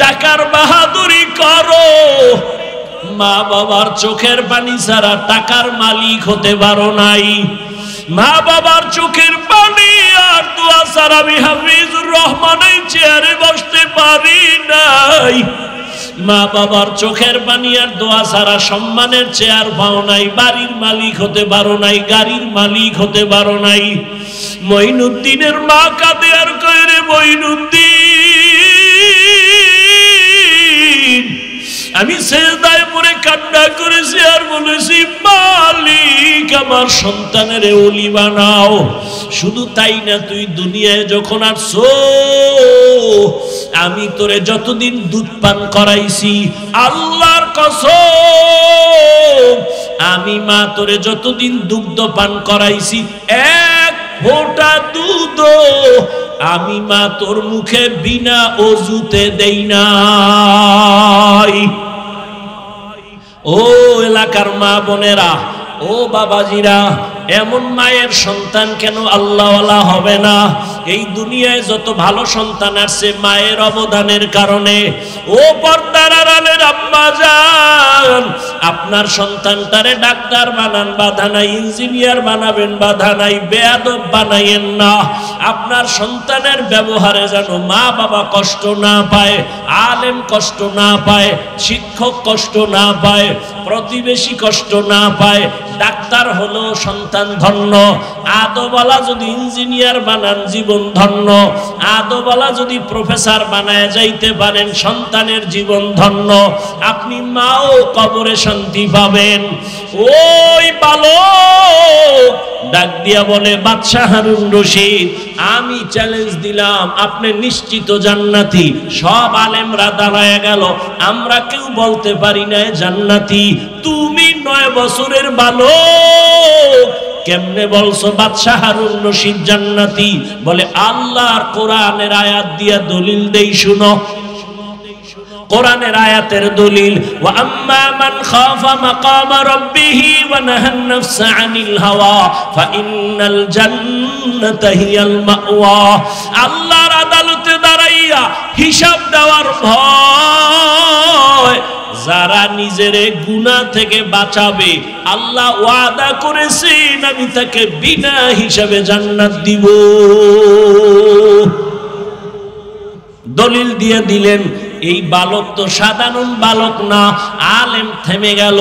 টাকার বাহাদুরি করো, মা বাবার চোখের পানি ছাড়া টাকার মালিক হতে পারো নাই। মা বাবার চোখের পানি আর দোয়া ছাড়া আমি হাফিজুর রহমানের চেয়ারে বসতে পারি নাই। মা বাবার চোখের পানি আর দোয়া ছাড়া সম্মানের চেয়ার পাও নাই, বাড়ির মালিক হতে পারো নাই, গাড়ির মালিক হতে পারো নাই। মঈনুদ্দিনের মা কাঁদে আর কয়, রে মঈনুদ্দিন, আমি সেজদায় পড়ে কান্না করেছি আর বলেছি, মালিক আমার সন্তানের ওলি বানাও। শুধু তাই না, তুই দুনিয়ায় যখন আসছো আমি তোরে যতদিন দুধ পান করাইছি, আল্লাহর কসম আমি মা তোরে যতদিন দুগ্ধ পান করাইছি, এক ফোঁটা দুধ আমি মা তোর মুখে বিনা ওযুতে দেই নাই। ও এলাকার মা বোনেরা, ও বাবাজিরা, এমন মায়ের সন্তান কেন আল্লাহওয়ালা হবে না? এই দুনিয়ায় যত ভালো সন্তান আসছে মায়ের অবদানের কারণে। ও পর্দার আড়ালের আম্মা জান, আপনার সন্তানটারে ডাক্তার বানান, বাধা নাই, ইঞ্জিনিয়ার বানাবেন, বাধা নাই, বেয়াদব বানাইয়েন না। আপনার সন্তানের ব্যবহারে যেন মা বাবা কষ্ট না পায়, আলেম কষ্ট না পায়, শিক্ষক কষ্ট না পায়, প্রতিবেশী কষ্ট না পায়। ডাক্তার হলো সন্তান ধন্য, আদওয়ালা যদি ইঞ্জিনিয়ার বানান জীবন ধন্য, আদওয়ালা যদি প্রফেসর বানায় যাইতে পারেন সন্তানের জীবন ধন্য। আপনি মাও কবরে শান্তি পাবেন। ওই বালক ডাক দিয়া বলে, বাদশাহ হারুন রশিদ, আমি চ্যালেঞ্জ দিলাম, আপনি নিশ্চিত জান্নাতি। সব আলেমরা দাঁড়ায় গেল, আমরা কেউ বলতে পারি না জান্নাতি। তুমি 9 বছরের বালক, কেমনে বলছো বাদশাহ হারুন রশিদ জান্নাতি? বলে, আল্লাহর কোরআনের আয়াত দিয়া দলিল দেই, শুনো। কোরআনের আয়াতের দলিল, ওয়া আম্মা মান খাফা মাকামা রাব্বিহি ওয়া নাহান নাফসা আনিল হাওয়া ফাইন্নাল জান্নাতা হিয়াল মাওয়া। আল্লাহর আদালতে দাঁড়াইয়া হিসাব দেওয়ার ভয়, যারা নিজের গুনাহ থেকে বাঁচাবে, আল্লাহ ওয়াদা করেছেন আমি তাকে বিনা হিসাবে জান্নাত দিব। দলিল দিয়ে দিলেন। এই বালক তো সাধারণ বালক না, আলেম। থেমে গেল।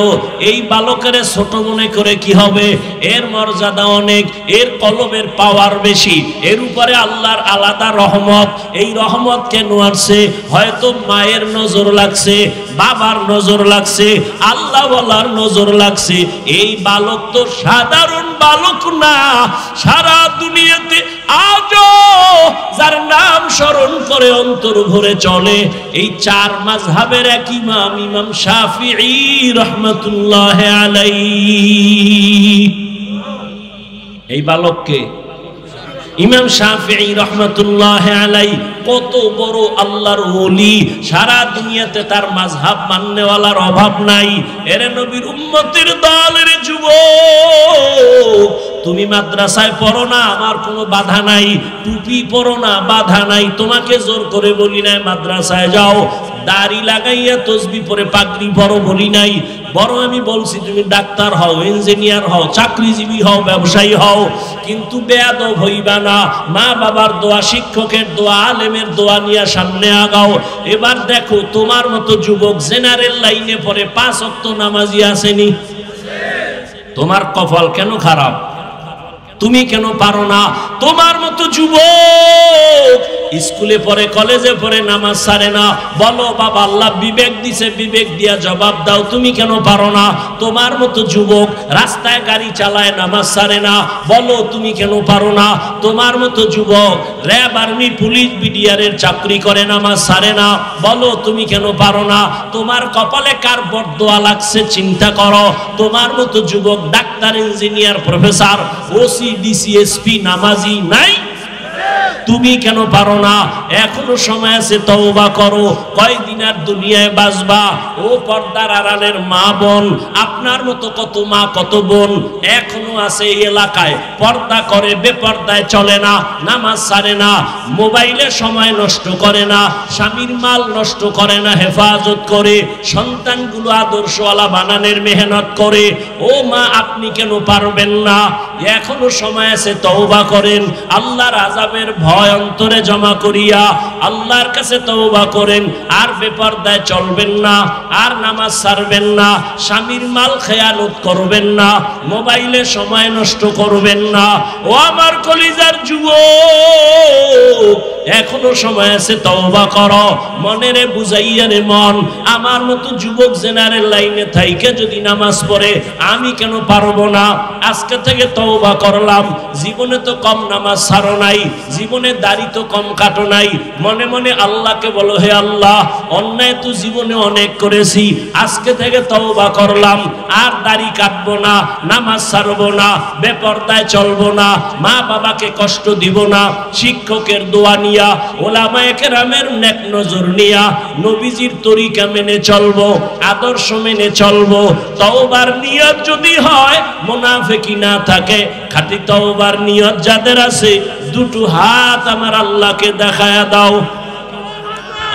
এই বালকের ছোট মনে করে কি হবে? এর মর্যাদা অনেক, এর কলবের পাওয়ার বেশি, এর উপরে আল্লাহর আলাদা রহমত। এই রহমত কেন আসছে? হয়তো মায়ের নজর লাগছে, বাবার নজর লাগছে, আল্লাহওয়ালার নজর লাগছে। এই বালক তো সাধারণ বালক না। সারা দুনিয়াতে আজও যার নাম স্মরণ করে অন্তর ভরে চলে, এই 4 মাযহাবের এক ইমাম, ইমাম শাফিঈ রাহমাতুল্লাহ আলাইহি। এই বালককে ইমাম শাফিঈ রাহমাতুল্লাহ আলাইহি কত বড় আল্লাহর ওলি। সারা দুনিয়াতে তার মাযহাব মাননেওয়ালার অভাব নাই। এরে নবীর উম্মতের দলের যুবক, তুমি মাদ্রাসায় পড়ো না, আমার কোনো বাধা নাই। টুপি পড়ো না, বাধা নাই। তোমাকে জোর করে বলি নাই মাদ্রাসায় যাও। দাড়ি লাগাইয়া তসবি পরে পাগড়ি পরো বলি নাই। বড় আমি বলছি তুমি ডাক্তার হও, ইঞ্জিনিয়ার হও, চাকরিজীবী হও, ব্যবসায়ী হও, কিন্তু বেয়াদব হইবা না। মা বাবার দোয়া, শিক্ষকের দোয়া, আলেমের দোয়া নিয়ে সামনে আগাও। এবার দেখো তোমার মতো যুবক জেনারেল লাইনে পড়ে 5 ওয়াক্ত নামাজি আসেনি। তোমার কপাল কেন খারাপ? তুমি কেন পারো না? তোমার মতো যুবক স্কুলে পড়ে, কলেজে পড়ে, নামাজ ছাড়ে না। বলো বাবা, আল্লাহ বিবেক দিছে, বিবেক দিয়া জবাব দাও। তুমি কেন পারো না? তোমার মতো যুবক রাস্তায় গাড়ি চালায়, নামাজ ছাড়ে না। বলো তুমি কেন পারো না? তোমার মতো যুবক র্যাব, আর্মি, পুলিশ, বিডিআরের চাকরি করে, নামাজ ছাড়ে না। বলো তুমি কেন পারো না? তোমার কপালে কার বরদোয়া লাগছে চিন্তা করো। তোমার মতো যুবক doctor, engineer, professor, OC, DC, SP নামাজি নাই? তুমি কেন পারো না? এখনো সময় আছে, তওবা করো। কয়দিন আর দুনিয়ায় বাঁচবা? ও পর্দার আড়ালের মা বোন, আপনার মতো কত মা কত বোন এখনো আছে এই এলাকায়, পর্দা করে, বেপর্দায় চলে না, নামাজ ছাড়ে না, মোবাইলে সময় নষ্ট করে না, স্বামীর মাল নষ্ট করে না, হেফাজত করে, সন্তানগুলো আদর্শওয়ালা বানানোর মেহনত করে। ও মা, আপনি কেন পারবেন না? এখনো সময় আছে, তওবা করেন। আল্লাহর আযাবের ভয় অন্তরে জমা করিয়া আল্লাহর কাছে তওবা করেন। আর বেপরদায় চলবেন না, আর নামাজ ছাড়বেন না, স্বামীর মাল খেয়ানত করবেন না, মোবাইলে সময় নষ্ট করবেন না। ও আমার কলিজার যুবক, এখনো সময় আছে, তওবা করো। মনেরে বুঝাইয়া রে মন, আমার মতো যুবক জেনারেল লাইনে থাইকে যদি নামাজ পড়ে, আমি কেন পারবো না? আজকে থেকে তওবা করলাম। জীবনে তো কম নামাজ ছাড়ো নাই, জীবনে দাড়ি তো কম কাটো নাই। মনে মনে আল্লাহকে বলো, হে আল্লাহ, অন্যায় তো জীবনে অনেক করেছি, আজকে থেকে তওবা করলাম, আর দাড়ি কাটবো না, নামাজ ছাড়বো না, বেপরদায় চলবো না, মা বাবাকে কষ্ট দিব না, শিক্ষকের দোয়া নিয়া, ওলামায়ে কেরামের নেক নজর নিয়া, নবীজির তরিকা মেনে চলবো, আদর্শ মেনে চলবো। তওবার নিয়ত যদি হয়, মুনাফিকি না থাকে, খাঁটি তওবার নিয়ত যাদের আছে, দুটো হাত আমার আল্লাহকে দেখায়া দাও।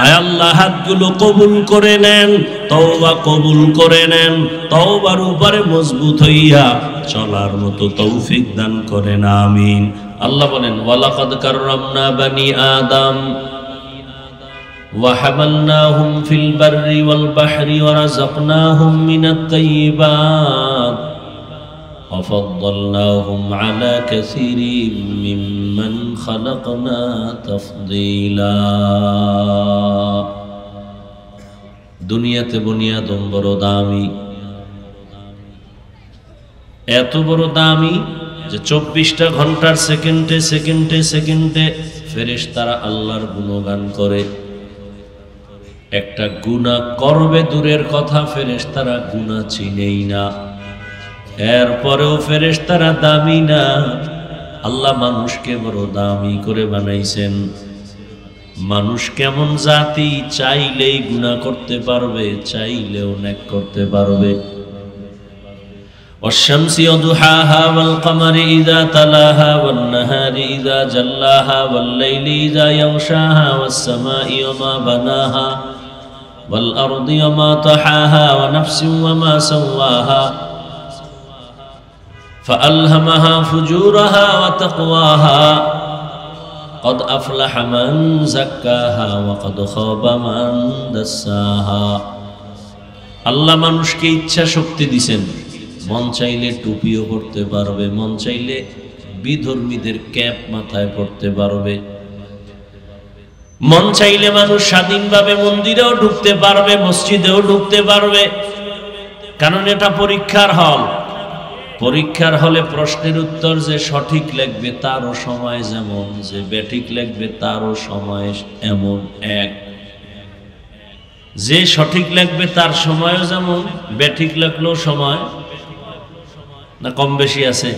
আয় আল্লাহ, হাতগুলো কবুল করে নেন, তওবা কবুল করে নেন, তওবার উপরে মজবুত হইয়া চলার মতো তৌফিক দান করেন, আমিন। আল্লাহ বলেন, ওয়ালাকাদ কাররামনা বানি আদম ওয়া হামালনাহুম ফিল বাররি ওয়াল বাহরি ওয়া রাযাকনাহুম মিনাত তাইয়্যিবাত ওয়া ফাদ্দালনাহুম আলা কাসীরিম মিম্মান খালাকনা তাফদীলা। দুনিয়াতে বনি আদম বড় দামি, এত বড় দামি যে 24টা ঘন্টার সেকেন্ডে সেকেন্ডে সেকেন্ডে ফেরেশতারা আল্লাহর গুণগান করে। একটা গুনাহ করবে দূরের কথা, ফেরেশতারা গুনাহ চিনেই না। এরপরেও ফেরেশতারা দামি না। আল্লাহ মানুষকে বড় দামি করে বানাইছেন। মানুষ কেমন জাতি, চাইলেই গুনাহ করতে পারবে, চাইলেও নেক করতে পারবে। والشمس وضحاها والقمر إذا تلاها والنهار إذا جلاها والليل إذا يغشاها والسماء وما بناها والأرض وما طحاها ونفس وما سواها فألهمها فجورها وتقواها قد أفلح من زكاها وقد خاب من دساها। আল্লাহ মানুষকে ইচ্ছা শক্তি দিয়েছেন। মন চাইলে টুপিও পরতে পারবে, মন চাইলে বিধর্মীদের ক্যাপ মাথায় পরতে পারবে, মন চাইলে মানুষ স্বাধীনভাবে মন্দিরেও ঢুকতে পারবে, মসজিদেও ঢুকতে পারবে। কারণ এটা পরীক্ষার হল। পরীক্ষার হলে প্রশ্নের উত্তর যে সঠিক লিখবে তারও সময় যেমন, যে বেঠিক লিখবে তারও সময় এমন এক। যে সঠিক লিখবে তার সময়ও যেমন, বেঠিক লিখলেও সময় না কম বেশি আছে?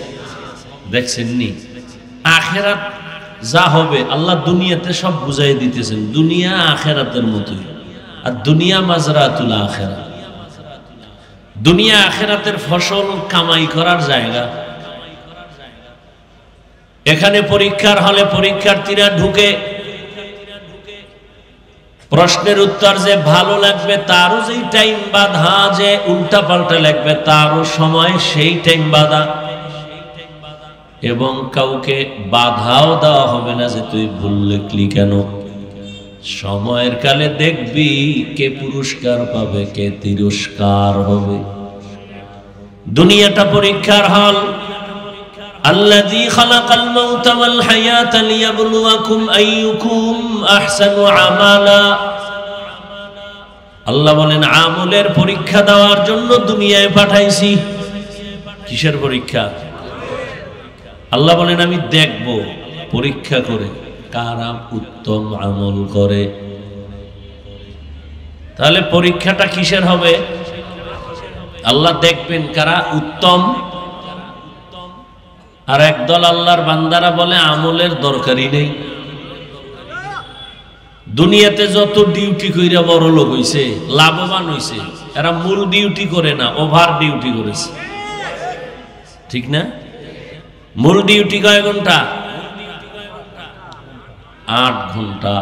দেখছেননি? আখেরাত যা হবে আল্লাহ দুনিয়াতে সব বুঝাই দিতেছেন। দুনিয়া আখেরাতের মতোই, আর দুনিয়া মাজরাতুল আখেরাত। দুনিয়া আখেরাতের ফসল কামাই করার জায়গা। এখানে পরীক্ষার হলে পরীক্ষার্থীরা ঢুকে, প্রশ্নের উত্তর যে ভালো লাগবে তারও যেই টাইম বাধা, যে উল্টা পাল্টা লাগবে তারও সময় সেই টাইম বাধা, এবং কাউকে বাধাও দেওয়া হবে না যে তুই ভুল লিখলি কেন। সময়ের কালে দেখবি কে পুরস্কার পাবে, কে তিরস্কার হবে। দুনিয়াটা পরীক্ষার হল। الذي خلق الموت والحياة ليبلوكم أيكم أحسن عملا। আল্লাহ বলেন আমলের পরীক্ষা দেওয়ার জন্য দুনিয়ায় পাঠাইছি। কিসের পরীক্ষা? আল্লাহ বলেন আমি দেখব পরীক্ষা করে কারা উত্তম আমল করে। তাহলে পরীক্ষাটা কিসের হবে? আল্লাহ দেখবেন কারা উত্তম। আর একদল আল্লাহর বান্দারা বলে আমলের দরকারই নেই, দুনিয়াতে যত ডিউটি কইরা বড় লোক হইছে, লাভবান হইছে, এরা মূল ডিউটি করে না, ওভার ডিউটি করেছে। ঠিক না? মূল ডিউটি কয় ঘন্টা? 8 ঘন্টা।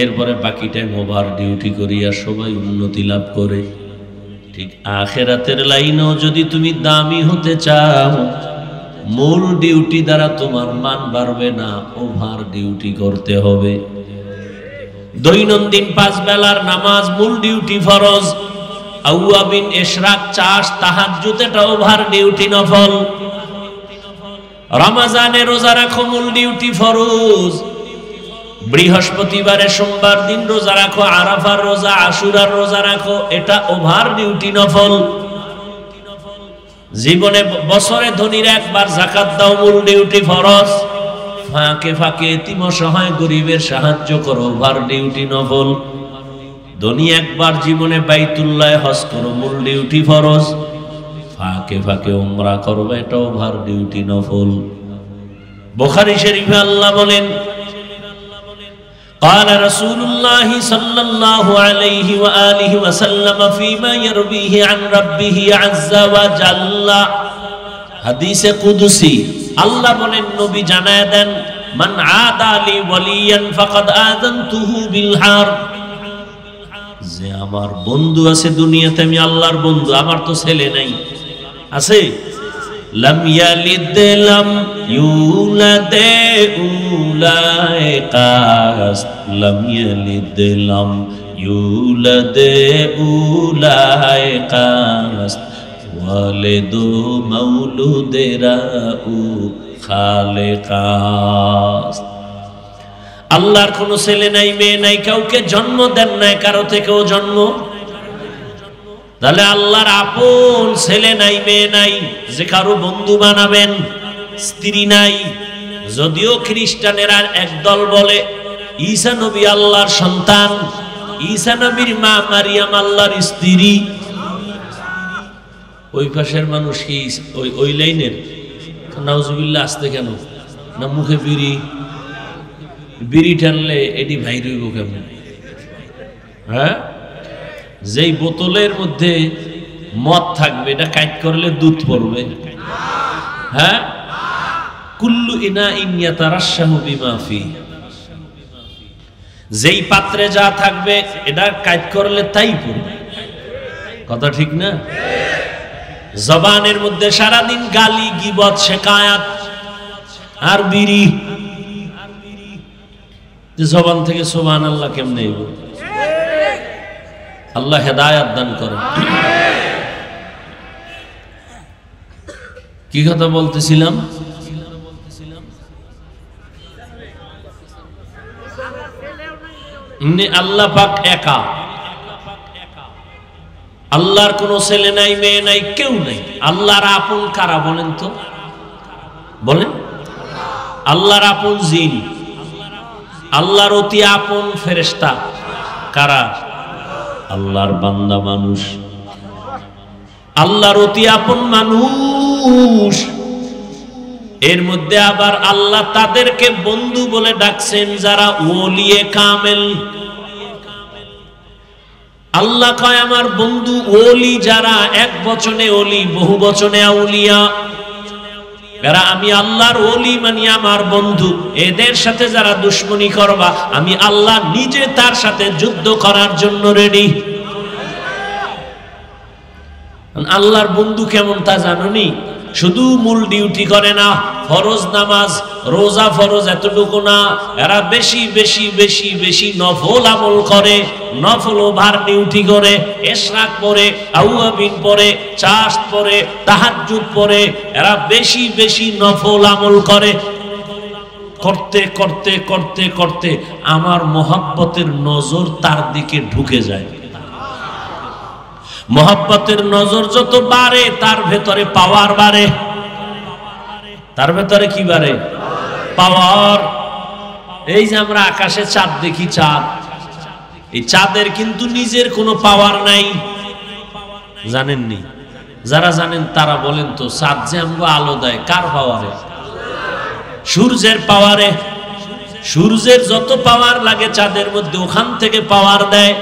এরপরে বাকি টাইম ওভার ডিউটি করিয়া সবাই উন্নতি লাভ করে। ঠিক আখিরাতের লাইনেও যদি তুমি দামি হতে চাও, মূল ডিউটি দ্বারা তোমার মান বাড়বে না, ওভার ডিউটি করতে হবে। দৈনন্দিন 5 বেলার নামাজ মূল ডিউটি ফরজ, আউয়াবিন, ইশরাক, চাষ, তাহাজ্জুদ এটা ওভার ডিউটি নফল। রমজানে রোজা রাখো মূল ডিউটি ফরজ, বৃহস্পতিবারে সোমবার দিন রোজা রাখো, আরাফার রোজা, আশুরার রোজা রাখো, এটা ওভার ডিউটি নফল। জীবনে বছরে ধনীরা একবার যাকাত দাও মূল ডিউটি ফরজ, ফাঁকে ফাঁকে এতিম অসহায় গরিবের সাহায্য করো ওভার ডিউটি নফল। ধনী একবার জীবনে বাইতুল্লাহ হজ করো মূল ডিউটি ফরজ, ফাঁকে ফাঁকে উমরা করবে এটা ওভার ডিউটি নফল। বুখারী শরীফে আল্লাহ বলেন, قال رسول الله صلى الله عليه وآله وسلم فيما يرويه عن ربه عز وجل, হাদিসে কুদসি আল্লাহ বলেন, নবী জানায় দেন, মান আদা লি ওয়ালিয়ান ফাকাদ আযানতুহু বিল হারব, যে আমার বন্ধু আছে দুনিয়াতে, আমি আল্লাহর বন্ধু, আমার তো ছেলে নাই, আছে? লাম ইয়ালিদ লাম ইউলাদ উলাইকা, লাম ইয়ালিদ লাম ইউলাদ উলাইকা, ওয়ালিদু মাউলুদেরা উ খালেকাস। আল্লাহর কোনো ছেলে নাই, মেয়ে নাই, কাউকে জন্ম দেন নাই, কারো থেকেও জন্ম। তাহলে আল্লাহর আপন ছেলে নাই, মেয়ে নাই, যে কারো বন্ধু বানাবেন, স্ত্রী নাই। যদিও খ্রিস্টানেরা একদল বলে ঈসা নবী আল্লাহর সন্তান, ঈসা নবীর মা মারিয়াম আল্লাহর স্ত্রী। ওই পাশের মানুষ কি ওই লাইনের? নাউজুবিল্লাহ, আসতে কেন না? মুখে বিড়ি টানলে এটি ভাই রইব কেমন? হ্যাঁ, যেই বোতলের মধ্যে মদ থাকবে এটা কাট করলে দুধ পড়বে। হ্যাঁ, কুল্লু ইনাইন ইয়াতারাশাহু বিমা ফি, যেই পাত্রে যা থাকবে এটা কাট করলে তাই পড়বে। কথা ঠিক না? জবানের মধ্যে সারাদিন গালি, গীবত, শিকায়াত আর বিড়ি, জবান থেকে সুবহানাল্লাহ কেমনে হইব? আল্লাহ হেদায়েত দান করেন। কি কথা বলতেছিলাম? আল্লাহ পাক একা, আল্লাহর কোনো ছেলে নাই, মেয়ে নাই, কেউ নাই। আল্লাহর আপন কারা বলেন তো? বলেন। আল্লাহর আপন জিন, আল্লাহর অতি আপন ফেরেশতা কারা? আল্লাহর বান্দা মানুষ, আল্লাহর অতি আপন মানুষ। এর মধ্যে আবার আল্লাহ তাদেরকে বন্ধু বলে ডাকছেন যারা ওলিয়ে কামেল। আল্লাহ কয় আমার বন্ধু ওলি যারা, এক বচনে ওলি, বহু বচনে আউলিয়া। এরা আমি আল্লাহর ওলি মানে আমার বন্ধু। এদের সাথে যারা দুশ্মনী করবা, আমি আল্লাহ নিজে তার সাথে যুদ্ধ করার জন্য রেডি। আল্লাহর বন্ধু কেমন তা জানোনি? শুধু মূল ডিউটি করে না, ফরজ নামাজ, রোজা ফরজ এতটুকু না, এরা বেশি বেশি বেশি বেশি নফল আমল করে, নফল ওভার ডিউটি করে, ইশরাক পড়ে, আউয়াবিন পড়ে, চাষ পড়ে, তাহাজ্জুদ পড়ে, এরা বেশি বেশি নফল আমল করে। করতে করতে করতে করতে আমার মহব্বতের নজর তার দিকে ঢুকে যায়। মহব্বতের নজর যত বাড়ে তার ভেতরে পাওয়ার বাড়ে। তার ভেতরে কি বাড়ে? পাওয়ার। এই যে আমরা আকাশে চাঁদ দেখি, চাঁদ, এই চাঁদের কিন্তু নিজের কোনো পাওয়ার নাই, জানেননি? যারা জানেন তারা বলেন তো, চাঁদ যে আমরা আলো দেয় কার পাওয়ারে? সূর্যের পাওয়ারে। সূর্যের যত পাওয়ার লাগে চাঁদের মধ্যে ওখান থেকে পাওয়ার দেয়।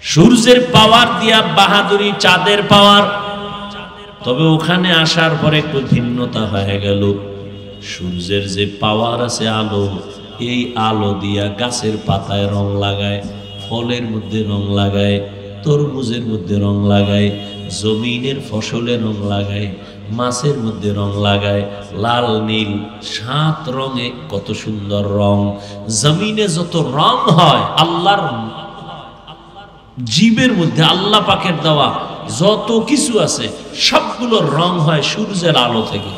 সূর্যের পাওয়ার দিয়া বাহাদুরি চাঁদের পাওয়ার। তবে ওখানে আসার পরে একটু ভিন্নতা হয়ে গেল। সূর্যের যে পাওয়ার আছে আলো, এই আলো দিয়া গাছের পাতায় রং লাগায়, ফলের মধ্যে রং লাগায়, তরমুজের মধ্যে রং লাগায়, জমিনের ফসলে রং লাগায়, মাছের মধ্যে রং লাগায়, লাল নীল 7 রঙে কত সুন্দর রং। জমিনে যত রং হয় আল্লাহর জীবের মধ্যে, আল্লাহ পাকের দেওয়া যত কিছু আছে সবগুলোর রং হয় সূর্যের আলো থেকে।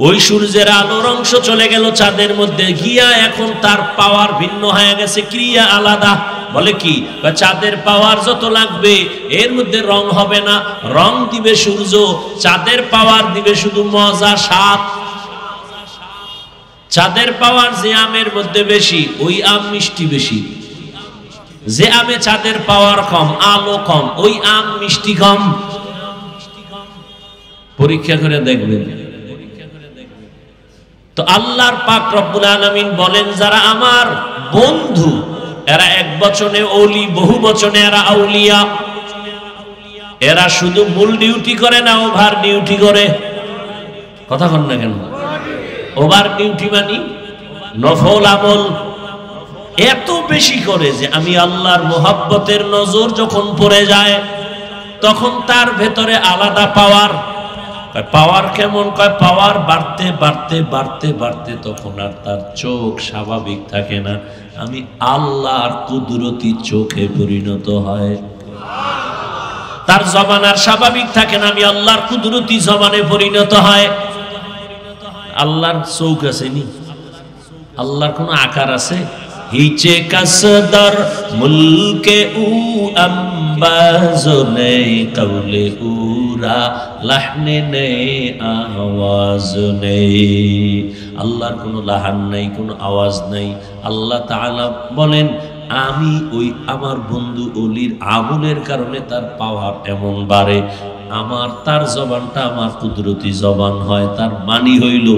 ওই সূর্যের আলোর অংশ চলে গেল চাঁদের মধ্যে গিয়া, এখন তার পাওয়ার ভিন্ন হয়ে গেছে, ক্রিয়া আলাদা। বলে কি? চাঁদের পাওয়ার যত লাগবে এর মধ্যে রং হবে না, রং দিবে সূর্য। চাঁদের পাওয়ার দিবে শুধু মজা, স্বাদ। চাঁদের পাওয়ার যে আমের মধ্যে বেশি, ওই আম মিষ্টি বেশি। যে আমে চাঁদের পাওয়ার কম, আলো কম, ওই আম মিষ্টি কম। পরীক্ষা করে দেখবেন। তো আল্লাহর পাক রব্বুল আলামিন বলেন, যারা আমার বন্ধু এরা এক বচনে ওলি, বহু বচনে এরা আউলিয়া। এরা শুধু মূল ডিউটি করে না, ওভার ডিউটি করে। কথা বল না কেন? ওভার ডিউটি মানে নফল আমল এত বেশি করে যে আমি আল্লাহর মোহাব্বতের নজর যখন পড়ে যায় তখন তার ভেতরে আলাদা পাওয়ার। পাওয়ার কেমন? কয় পাওয়ার বাড়তে বাড়তে বাড়তে বাড়তে তখন আর তার চোখ স্বাভাবিক থাকে না, আমি আল্লাহর কুদরতি চোখে পরিণত হয়। তার জবান আর স্বাভাবিক থাকে না, আমি আল্লাহর কুদরতি জবানে পরিণত হয়। আল্লাহর চোখ আছে নি? আল্লাহর কোন আকার আছে? হিচে কাসদার মুলকে উ আম্বাজনে কওলে উরা লাহনে নে আওয়াজ নেই। আল্লাহর কোনো লাহান নাই, কোনো আওয়াজ নাই। আল্লাহ তাআলা বলেন, আমি ওই আমার বন্ধু অলির আমলের কারণে তার পাওয়ার এমন বাড়ে। আমার তার জবানটা আমার কুদরতি জবান হয়। তার মানি হইল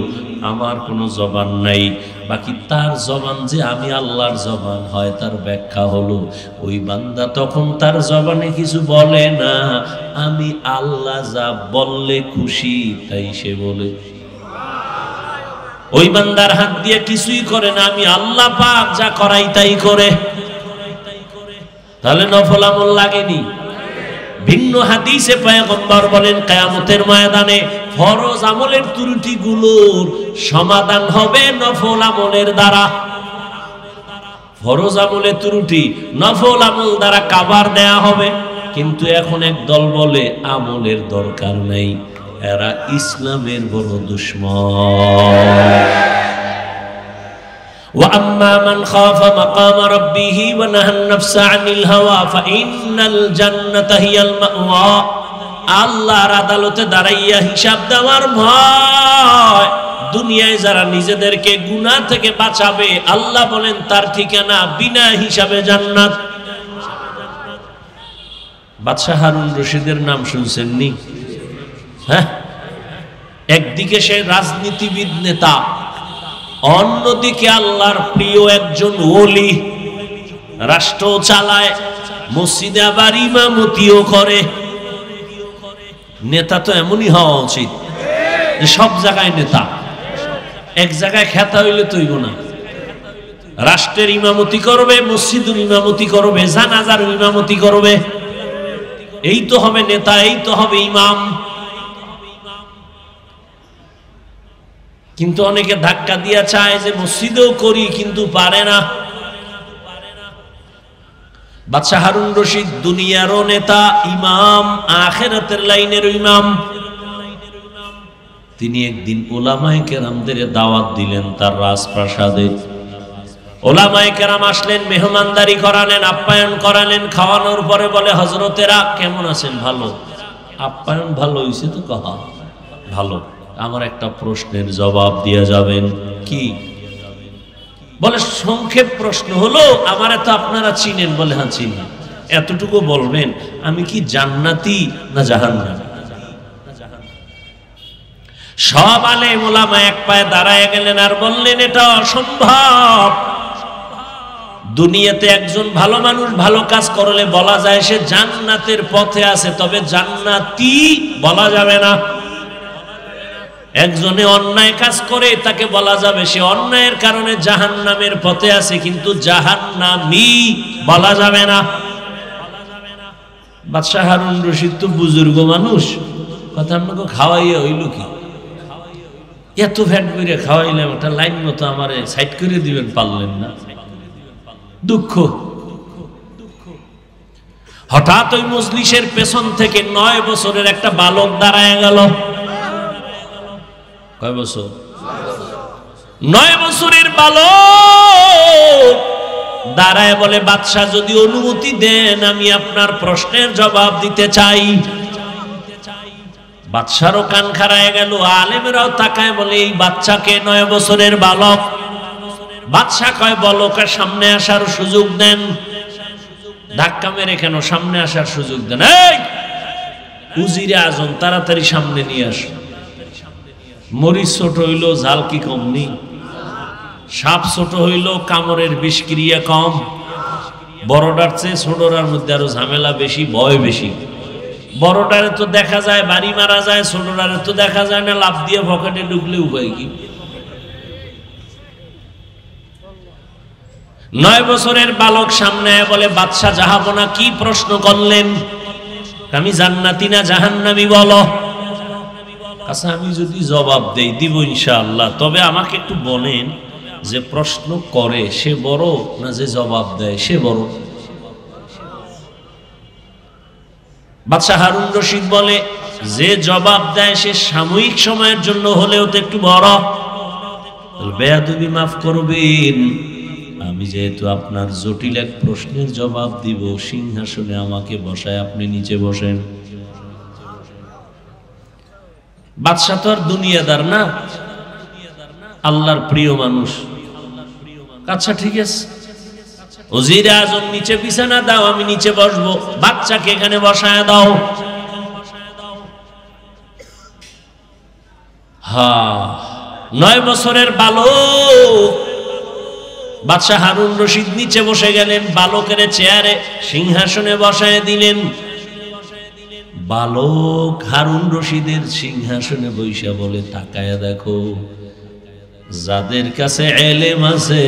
আমার কোনো জবান নাই, বাকি তার জবান যে আমি আল্লাহর জবান হয় তার ব্যাখ্যা হলো ওই বান্দা তখন তার জবানে কিছু বলে না, আমি আল্লাহ যা বললে খুশি তাই সে বলে। ওই বান্দার হাত দিয়ে কিছুই করে না, আমি আল্লাহ পাক যা করাই তাই করে। তাহলে নফল আমল লাগেনি? ভিন্ন হাদিসে পয়গম্বর বলেন, কিয়ামতের ময়দানে ফরজ আমলের ত্রুটিগুলোর সমাধান হবে নফল আমলের দ্বারা। ফরজ আমলের ত্রুটি নফল আমল দ্বারা কাভার দেয়া হবে। কিন্তু এখন এক দল বলে আমলের দরকার নেই, এরা ইসলামের বড় দুশমন। وَأَمَّا مَنْ خَافَ مَقَامَ رَبِّهِ وَنَهَى النَّفْسَ عَنِ الْهَوَى فَإِنَّ الْجَنَّةَ هِيَ الْمَأْوَى। আল্লাহর আদালতে দাঁড়াইয়া হিসাব দেওয়ার ভয়। দুনিয়ায় যারা নিজেদেরকে গুনাহ থেকে বাঁচাবে, আল্লাহ বলেন তার ঠিকানা বিনা হিসাবে জান্নাত। বাদশাহ হারুন রশিদের নাম শুনছেন নি? হ্যাঁ, একদিকে সে রাজনীতিবিদ নেতা, অন্যদিকে আল্লাহর প্রিয় একজন ওলি, রাষ্ট্র চালায়, মসজিদে আবার ইমামতিও করে। নেতা তো এমনই হওয়া উচিত যে সব জায়গায় নেতা, এক জায়গায় খেতা হইলে তৈব না। রাষ্ট্রের ইমামতি করবে, মসজিদের ইমামতি করবে, জানাজার ইমামতি করবে, এই তো হবে নেতা, এই তো হবে ইমাম। কিন্তু অনেকে ধাক্কা দিয়া চায় যে মসজিদেও করি, কিন্তু পারে না। বাদশাহ হারুন রশিদ দুনিয়ারও নেতা, ইমাম, আখিরাতের লাইনের ইমাম। তিনি একদিন ওলামায়ে কেরামদের দাওয়াত দিলেন তার রাজপ্রাসাদে। ওলামায়ে কেরাম আসলেন, মেহমানদারি করালেন, আপ্যায়ন করালেন। খাওয়ানোর পরে বলে, হযরতেরা কেমন আছেন? ভালো। আপ্যায়ন ভালো হইছে তো? কহা ভালো। আমার একটা প্রশ্নের জবাব দিয়া যাবেন? কি? বলে সংক্ষেপ প্রশ্ন হলো, আমারে তো আপনারা চিনেন? বলে হ্যাঁ চিনি। এতটুকু বলবেন, আমি কি জান্নাতি না জাহান্নামী? সব আলেম ওলামা এক পায়ে দাঁড়ায় গেলেন আর বললেন এটা অসম্ভব। দুনিয়াতে একজন ভালো মানুষ ভালো কাজ করলে বলা যায় সে জান্নাতের পথে আছে, তবে জান্নাতি বলা যাবে না। একজনে অন্যায় কাজ করে তাকে বলা যাবে সে অন্যায়ের কারণে জাহান্নামের পথে আছে, কিন্তু জাহান্নামী বলা যাবে না। বাদশাহ হারুন রশিদ তো বুজুর্গ মানুষ, কথা আপনাকে খাওয়াইয়া হইল কি, এত ফ্যাট করে খাওয়াইলাম, একটা লাইন মতো আমার সাইড করে দিবেন, পারলেন না। দুঃখ। হঠাৎ ওই মজলিসের পেছন থেকে 9 বছরের একটা বালক দাঁড়ায় গেল। কয় বছর? 9 বছরের বালক দাঁড়ায় বলে, বাদশাহ যদি অনুমতি দেন আমি আপনার প্রশ্নের জবাব দিতে চাই। বাদশারও কান খাড়ায় গেল, আলেমেরাও তাকায় বলে এই বাচ্চাকে 9 বছরের বালক। বাদশাহ কয় বলকে সামনে আসার সুযোগ দেন। ধাক্কা মেরে কেন, সামনে আসার সুযোগ দেন। এই উজিরে আজম তাড়াতাড়ি সামনে নিয়ে আস। মরিচ ছোট হইল ঝাল কি কম নেই, সাপ ছোট হইল কামড়ের বিষক্রিয়া কম, বড়টার চেয়ে ছোটটার মধ্যে আরো ঝামেলা বেশি, ভয় বেশি। বড়টারে তো দেখা যায় বাড়ি মারা যায়, ছোটটারে তো দেখা যায় না, লাফ দিয়ে পকেটে ঢুকলে উপায় কি। 9 বছরের বালক সামনে বলে, বাদশাহ জাহাপনা কি প্রশ্ন করলেন? আমি জান্নাতি না জাহান্নামী বলো। আচ্ছা আমি যদি জবাব দেই দিব ইনশাআল্লাহ, তবে আমাকে একটু বলেন যে প্রশ্ন করে সে বড় না যে জবাব দেয় সে বড়? বাদশাহ হারুন রশিদ বলে, যে জবাব দেয় সে সাময়িক সময়ের জন্য হলেও তো একটু বড়। বেয়াদবি মাফ করবেন, আমি যেহেতু আপনার জটিল এক প্রশ্নের জবাব দিব, সিংহাসনে আমাকে বসায় আপনি নিচে বসেন। বাদশাহ তো আর দুনিয়াদার না, আল্লাহর প্রিয় মানুষ। আচ্ছা ঠিক আছে, ওজিরে আজম নিচে বিছানা দাও, আমি নিচে বসবো, বাচ্চাকে এখানে বসায় দাও। হ্যাঁ, 9 বছরের বালক। বাদশাহ হারুন রশিদ নিচে বসে গেলেন, বালকের চেয়ারে সিংহাসনে বসায় দিলেন। বালক হারুন রশিদের সিংহাসনে বৈশা বলে, তাকায়া দেখো, যাদের কাছে এলেম আছে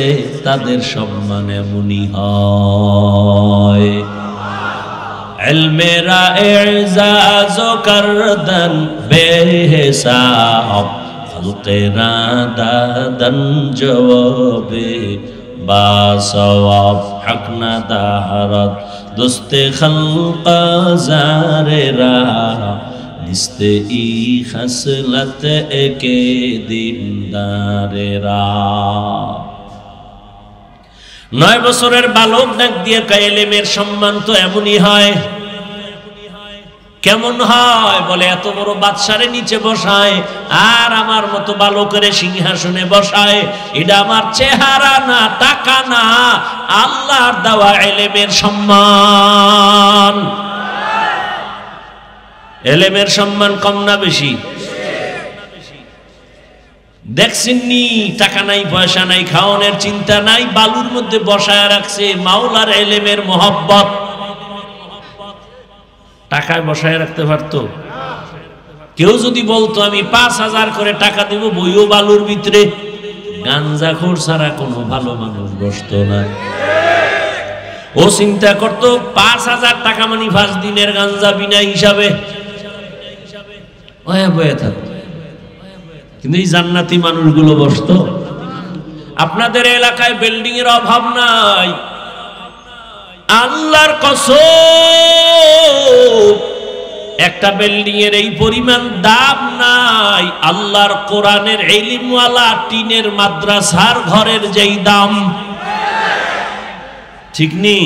তাদের সম্মান এমনই হয়। এলমেরা এজাজ করদন বেহিসাব, খালকেরা দাদন জবাবে বাসওয়াব, হক না দারত দোস্তে খালক জারেরা, নিস্তে ই খাসলত একে দিনদারেরা। 9 বছরের বালক ডাক দিয়ে কয়, এলেমের সম্মান তো এমনই হয়। কেমন হয়? বলে, এত বড় বাদশারে নিচে বসায় আর আমার মতো বালকের সিংহাসনে বসায়, এটা আমার চেহারা না, টাকা না, আল্লাহর দেওয়া এলেমের সম্মান। এলেমের সম্মান কম না বেশি? দেখছেননি, টাকা নাই পয়সা নাই, খাওয়ানোর চিন্তা নাই, বালুর মধ্যে বসায় রাখছে মাওলার এলেমের মোহব্বত। টাকায় বসায় রাখতে পারতো? কেউ যদি বলতো আমি 5000 করে টাকা দেব, বইও বালুর ভিতরে, গাঞ্জাখোর ছাড়া কোনো ভালো মানুষ বসতো না। ও চিন্তা করতো 5000 টাকা মানে 5 দিনের গাঞ্জা বিনা হিসাবে বয়ে থাকতো। কিন্তু এই জান্নাতি মানুষগুলো বসতো। আপনাদের এলাকায় বিল্ডিং এর অভাব নাই, আল্লাহর কসম একটা বিল্ডিং এর এই পরিমাণ দাম নাই আল্লাহর কোরআনের ইলমওয়ালা টিনের মাদ্রাসার ঘরের যেই দাম। ঠিক নেই?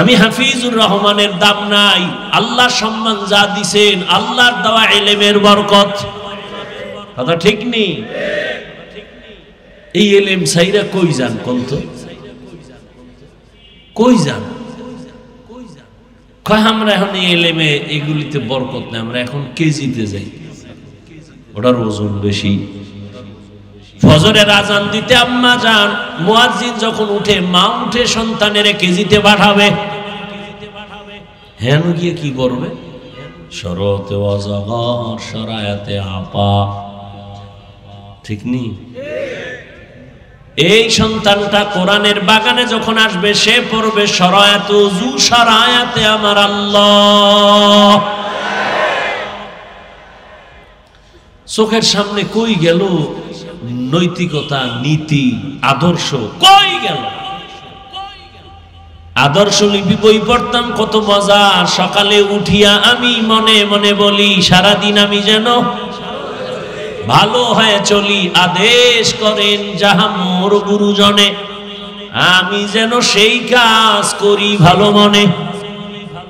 আমি হাফিজুর রহমানের দাম নাই, আল্লাহ সম্মান যা দিছেন আল্লাহর দেওয়া ইলমের বরকত। কথা ঠিক নেই? এই ইলম ছাইরা কই যান কোন তো? কই যান? কয় আমরা এখন এই ইলমে এগুলিতে বরকত নেই, আমরা এখন কেজিতে যাই। ওটার ওজন বেশি। ফজরের আজান দিতে আম্মা যান, মুয়াজ্জিন যখন উঠে, মা উঠে সন্তানের কেজিতে পাঠাবে, হেন গিয়ে কি করবে? শরতে অজগর সরায়াতে আপা, ঠিক নি? এই সন্তানটা কোরআনের বাগানে যখন আসবে, সে পড়বে সরায়াতে উযু সরায়াতে আমার আল্লাহ। চোখের সামনে কই গেল নৈতিকতা, নীতি, আদর্শ? কই গেল? আদর্শ লিপি বই পড়তাম, কত মজা। সকালে উঠিয়া আমি মনে মনে বলি, সারাদিন আমি যেন ভালো হয়ে চলি, আদেশ করেন যাহা মোর গুরুজনে, আমি যেন সেই কাজ করি ভালো মনে।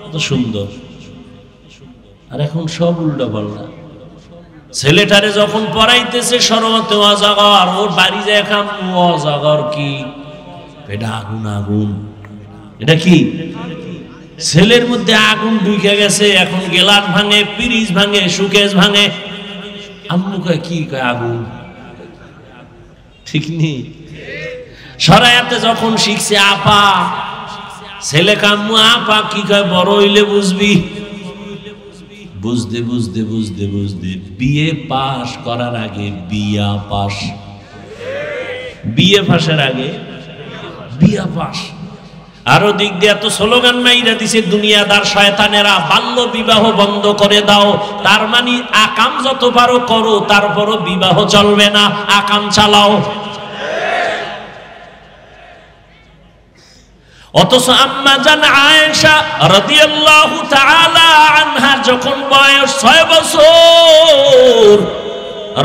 কত সুন্দর। আর এখন সব উল্টা পাল্টা। ছেলেটারে যখন পড়াইতেছে শরতে অজাগর, ওর বাড়ি যায় খাম অজাগর কি? এটা আগুন, আগুন। এটা কি? ছেলের মধ্যে আগুন ঢুকে গেছে। এখন গেলাস ভাঙে, পিরিজ ভাঙে, সুকেশ ভাঙে। আম্মু কয় কি? কয় আগুন। ঠিক নেই? সরায়াতে যখন শিখছে আপা, ছেলে কাম্মু আপা কি কয়? বড় হইলে বুঝবি। বুঝতে বুঝতে বুঝতে বুঝতে বিএ পাস করার আগে বিয়া পাস, বিএ পাসের আগে বিয়া পাস। আরো দিক দিয়ে এত স্লোগান মাইরা দিছে দুনিয়াদার শয়তানেরা, বাল্য বিবাহ বন্ধ করে দাও। তার মানে আকাম যত পারো করো, তারপরও বিবাহ চলবে না, আকাম চালাও। অথচ আম্মা জান আয়েশা রাদিয়াল্লাহু তাআলা আনহা যখন বয়স 6 বছর,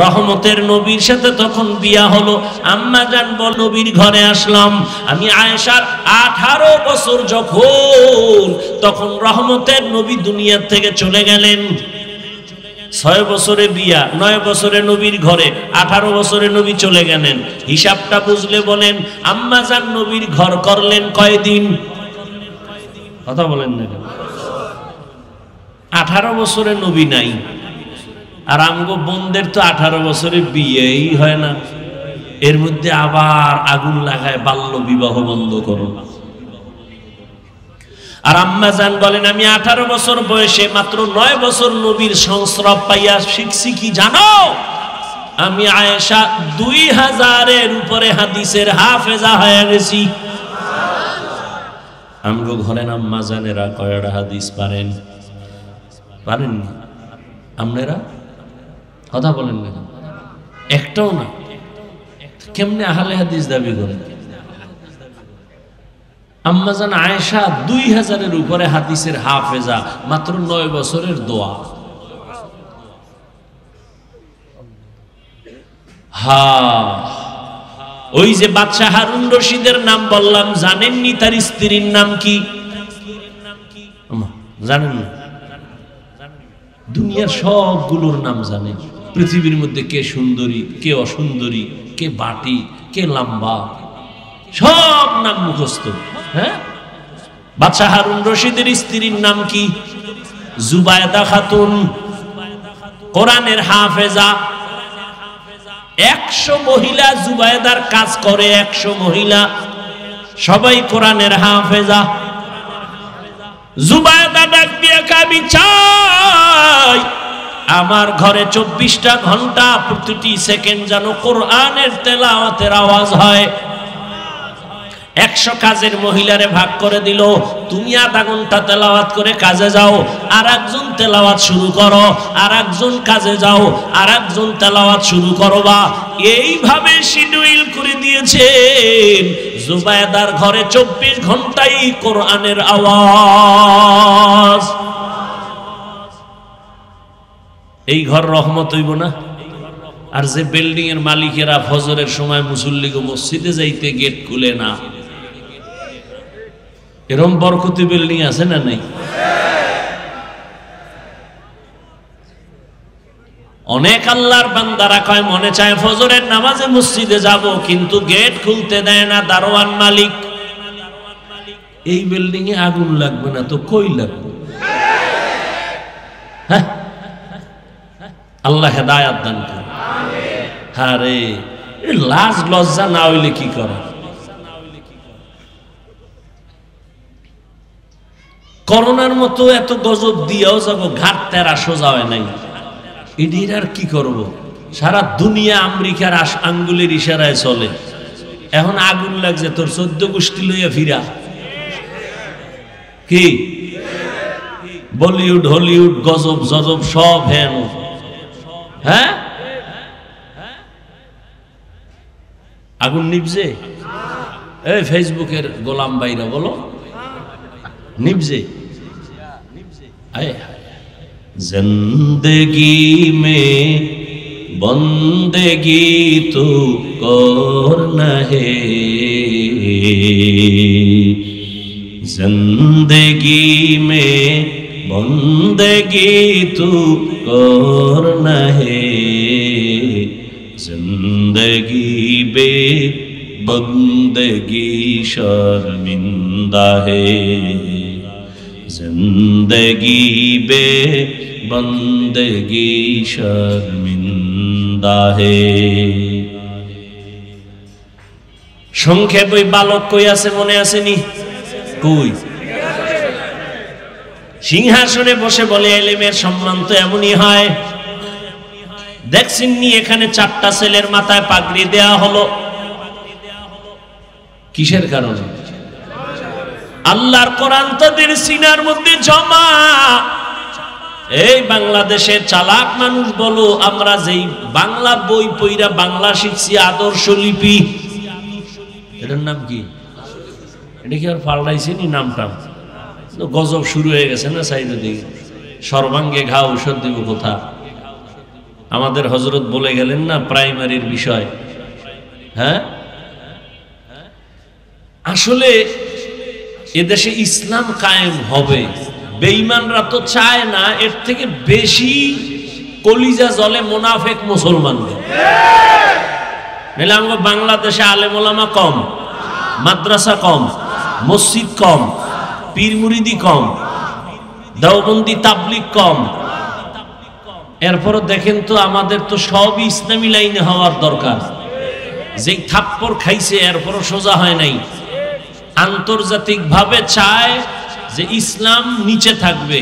রহমতের নবীর সাথে তখন বিয়া হলো। আম্মা জান বল, নবীর ঘরে আসলাম আমি। আয়েশার 18 বছর যখন, তখন রহমতের নবী দুনিয়া থেকে চলে গেলেন। 6 বছরে বিয়া, 9 বছরে নবীর ঘরে, 18 বছরে নবী চলে গেলেন। হিসাবটা বুঝলে বলেন, আম্মা জান নবীর ঘর করলেন কয়দিন? কথা বলেন না কেন? 18 বছরে নবী নাই। আর আমগো বোনদের তো 18 বছরে বিয়েই হয় না। এর মধ্যে আবার আগুন লাগায় বাল্য বিবাহ বন্ধ করো। আর আম্মা জান বলেন, আমি 18 বছর বয়সে মাত্র 9 বছর নবীর সংস্রব পাইয়া শিখছি কি জানো? আমি আয়েশা 2000-এর উপরে হাদিসের হাফেজা হয়ে গেছি। আমগো ঘরে আম্মা জানেরা কয়টা হাদিস পারেন? পারেননি? আপনারা কথা বলেন না, একটাও না। কেমনে আহলে হাদিস দাবি করেন? আম্মা জান আয়েশা 2000-এর উপরে হাদিসের হাফেজা, মাত্র 9 বছরের দোয়া। ওই যে বাদশাহ হারুন রশিদের নাম বললাম, জানেননি তার স্ত্রীর নাম কি? জানেন না? দুনিয়ার সবগুলোর নাম জানেন। পৃথিবীর মধ্যে কে সুন্দরী, কে অসুন্দরী, কে বাটি, কে লম্বা, সব নাম মুখস্থ। হ্যাঁ, বাদশাহ হারুন রশিদের স্ত্রীর নাম কি? জুবায়দা খাতুন। কোরআনের হাফেজা। 100 মহিলা জুবায়দার কাজ করে, 100 মহিলা, সবাই কোরআনের হাফেজা। জুবায়দা ডাক দিয়ে আমি চাই আমার ঘরে 24টা ঘন্টা প্রতিটি সেকেন্ড যেন কোরআনের তেলাওয়াতের আওয়াজ হয়। 100 কাজের মহিলারে ভাগ করে দিল, তুমি আধা ঘন্টা তেলাওয়াত করে কাজে যাও, আর একজন তেলাওয়াত শুরু করো, আর একজন কাজে যাও, আর একজন তেলাওয়াত শুরু করবা। এইভাবে শিডিউল করে দিয়েছেন। জুবায়দার ঘরে 24 ঘন্টাই কোরআনের আওয়াজ। এই ঘর রহমত হইব না? আর যে বিল্ডিং এর মালিকেরা ফজরের সময় মুসল্লিকে মসজিদে যাইতে গেট খুলে না, এরকম বরকতি বিল্ডিং আছে না নাই? অনেক আল্লাহর বান্দারা কয় মনে চায় ফজরের নামাজে মসজিদে যাব, কিন্তু গেট খুলতে দেয় না দারোয়ান মালিক। এই বিল্ডিং এ আগুন লাগবে না তো কই লাগবে? হ্যাঁ, আল্লাহ হেদায়াত দান করে। হ্যাঁ রে, লাজ লজ্জা না হইলে কি করে? করোনার মতো এত গজব দিয়েও যাব, ঘাট তেরা সোজা হয় নাই, এটির আর কি করব? সারা দুনিয়া আমেরিকার আঙ্গুলের ইশারায় চলে। এখন আগুন লাগছে তোর 14 গোষ্ঠী লইয়া ফিরা, কি বলিউড হলিউড গজব জজব সব হেন। হ্যাঁ, আগুন নিভছে? এই ফেসবুকের গোলাম ভাইরা বলো, নিভছে? জিন্দগি মে বন্দেগি তো করনা হে, जिंदगी में बंदगी तू करना है, जिंदगी बे बंदगी शर्मिंदा है, जिंदगी बे बंदगी शर्मिंदा है। সংক্ষেপ ওই বালক কই আছে মনে আসেনি? কই? সিংহাসনে বসে বলে এলেমের সম্মান তো এমনই হয়। দেখছেন নি এখানে 4টা ছেলের মাথায় পাগড়ি দেয়া হলো, কিসের কারণে? আল্লাহর কোরআন তাদের সিনার মধ্যে জমা। এই বাংলাদেশের চালাক মানুষ বলো, আমরা যেই বাংলা বই পইরা বাংলা শিখছি, আদর্শ লিপি, এটার নাম কি? এটা কি আর পাল্টাইছে নি নামটা? গজব শুরু হয়ে গেছে না সাইডে দিকে। সর্বাঙ্গে ঘা ঔষধ দেব কোথা? আমাদের হযরত বলে গেলেন না প্রাইমারির বিষয়। হ্যাঁ, আসলে এদেশে ইসলাম কায়েম হবে, বেঈমানরা তো চায় না। এর থেকে বেশি কলিজা জলে মুনাফিক মুসলমানদের। নিলাম বাংলাদেশে আলেম ওলামা কম, মাদ্রাসা কম, মসজিদ কম, পীর মুরিদি কম, দেওবন্দি তাবলিগ কম। এরপরও দেখেন তো আমাদের তো সবই ইসলামী লাইনে হওয়ার দরকার। যেই থাপ্পড় খাইছে এরপরও সোজা হয় নাই। আন্তর্জাতিক ভাবে চায় যে ইসলাম নিচে থাকবে,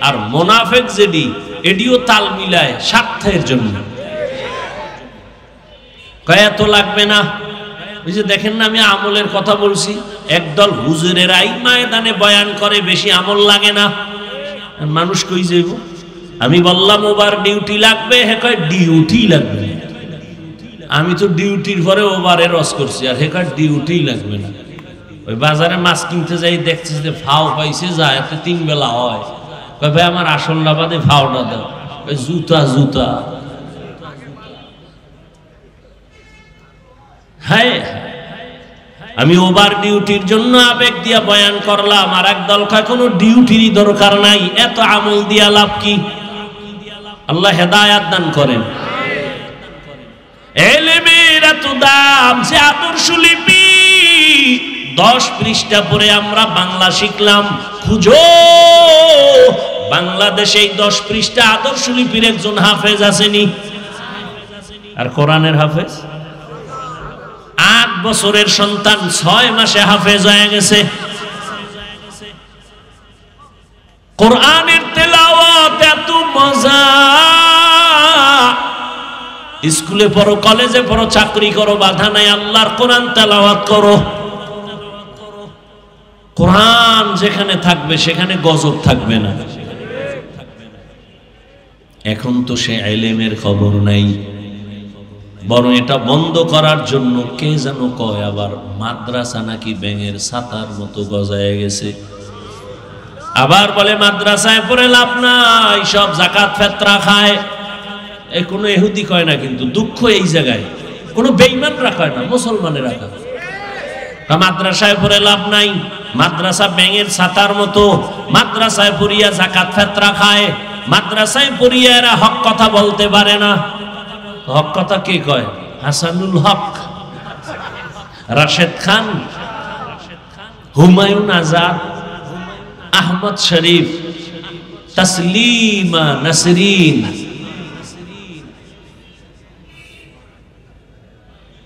আর মুনাফিক যেডি এডিও তাল মিলায় স্বার্থের জন্য। কয়া তো লাগবে না। ওই যে দেখেন না, আমি আমলের কথা বলছি, একদল হুজুরেরাই ময়দানে বয়ান করে, বেশি আমল লাগে না। মানুষ কই যাইব? আমি বললাম ওভার ডিউটি লাগবে, হে কয় ডিউটি লাগবে। আমি তো ডিউটির পরে ওভারে রস করছি, আর হে কয় ডিউটি লাগবে না। ওই বাজারে মাছ কিনতে যাই, দেখছি যে ফাও পাইছে, যায় 3 বেলা হয়। কয় ভাই আমার আসল না বাদে ফাওটা দাও। জুতা জুতা। হ্যাঁ, আমি ওভার ডিউটির জন্য আবেগ দিয়া বয়ান করলাম, আর একদল কয় কোনো ডিউটিরই দরকার নাই, এত আমল দিয়া লাভ কি? আল্লাহ হেদায়াত দান করেন। এলেমের এত দাম, যে আদর্শ লিপি 10 পৃষ্ঠা পরে আমরা বাংলা শিখলাম। খুঁজো বাংলাদেশে এই 10 পৃষ্ঠা আদর্শ লিপির একজন হাফেজ আসেনি। আর কোরআনের হাফেজ 8 বছরের সন্তান 6 মাসে হাফেজ হয়ে গেছে। কোরআনের তেলাওয়াত এত মজা। স্কুলে পড়ো, কলেজে পড়ো, চাকরি করো, বাধা নাই, আল্লাহর কোরআন তেলাওয়াত করো। কোরআন যেখানে থাকবে সেখানে গজব থাকবে না। এখন তো সে ইলমের খবর নাই, বরং এটা বন্ধ করার জন্য কে যেন কয় আবার মাদ্রাসা নাকি ব্যাঙের ছাতার মতো গজায় গেছে। আবার বলে মাদ্রাসায় পড়ে লাভ নাই, সব যাকাত ফেতরা খায়। এই কোনো ইহুদি কয় না, কিন্তু দুঃখ এই জায়গায় কোনো বেঈমানরা কয় না, মুসলমানেরা কয় মাদ্রাসায় পড়ে লাভ নাই, মাদ্রাসা ব্যাঙের ছাতার মতো। মাদ্রাসায় পড়িয়া যাকাত ফেতরা খায়, মাদ্রাসায় পড়িয়া এরা হক কথা বলতে পারে না। হক কথা কে কয়? হাসানুল হক, রাশেদ খান, হুমায়ুন আজাদ, আহমদ শরীফ, তসলিমা নাসরিন,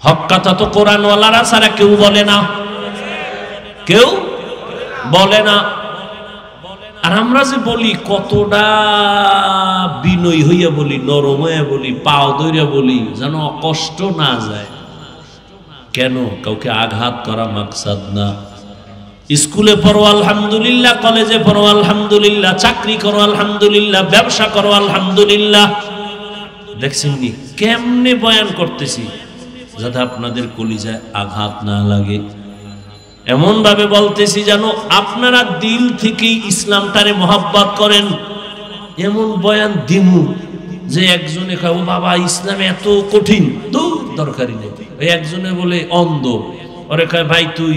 হক কথা তো কোরআনওয়ালারা ছাড়া কেউ বলে না, কেউ বলে না। আর আমরা যে বলি কতটা বিনয়ী হইয়া বলি, নরম হইয়া বলি, পাও ধইরা বলি, যেন কষ্ট না যায়। কেন? কাউকে আঘাত করা মাকসাদ না। স্কুলে পড়ো আলহামদুলিল্লাহ, কলেজে পড়ো আলহামদুলিল্লাহ, চাকরি করো আলহামদুলিল্লাহ, ব্যবসা করো আলহামদুলিল্লাহ। দেখছেন নি কেমনে বয়ান করতেছি যাতে আপনাদের কলিজায় আঘাত না লাগে, এমন ভাবে বলতেছি যেন আপনারা দিল থেকেই ইসলামটারে মহব্বত করেন। এমন বয়ান দিমু যে একজনে কয় ও বাবা ইসলামে এত কঠিন, দরকারই নেই। ওই একজনে বলে অন্ধ, ওরে কয় ভাই তুই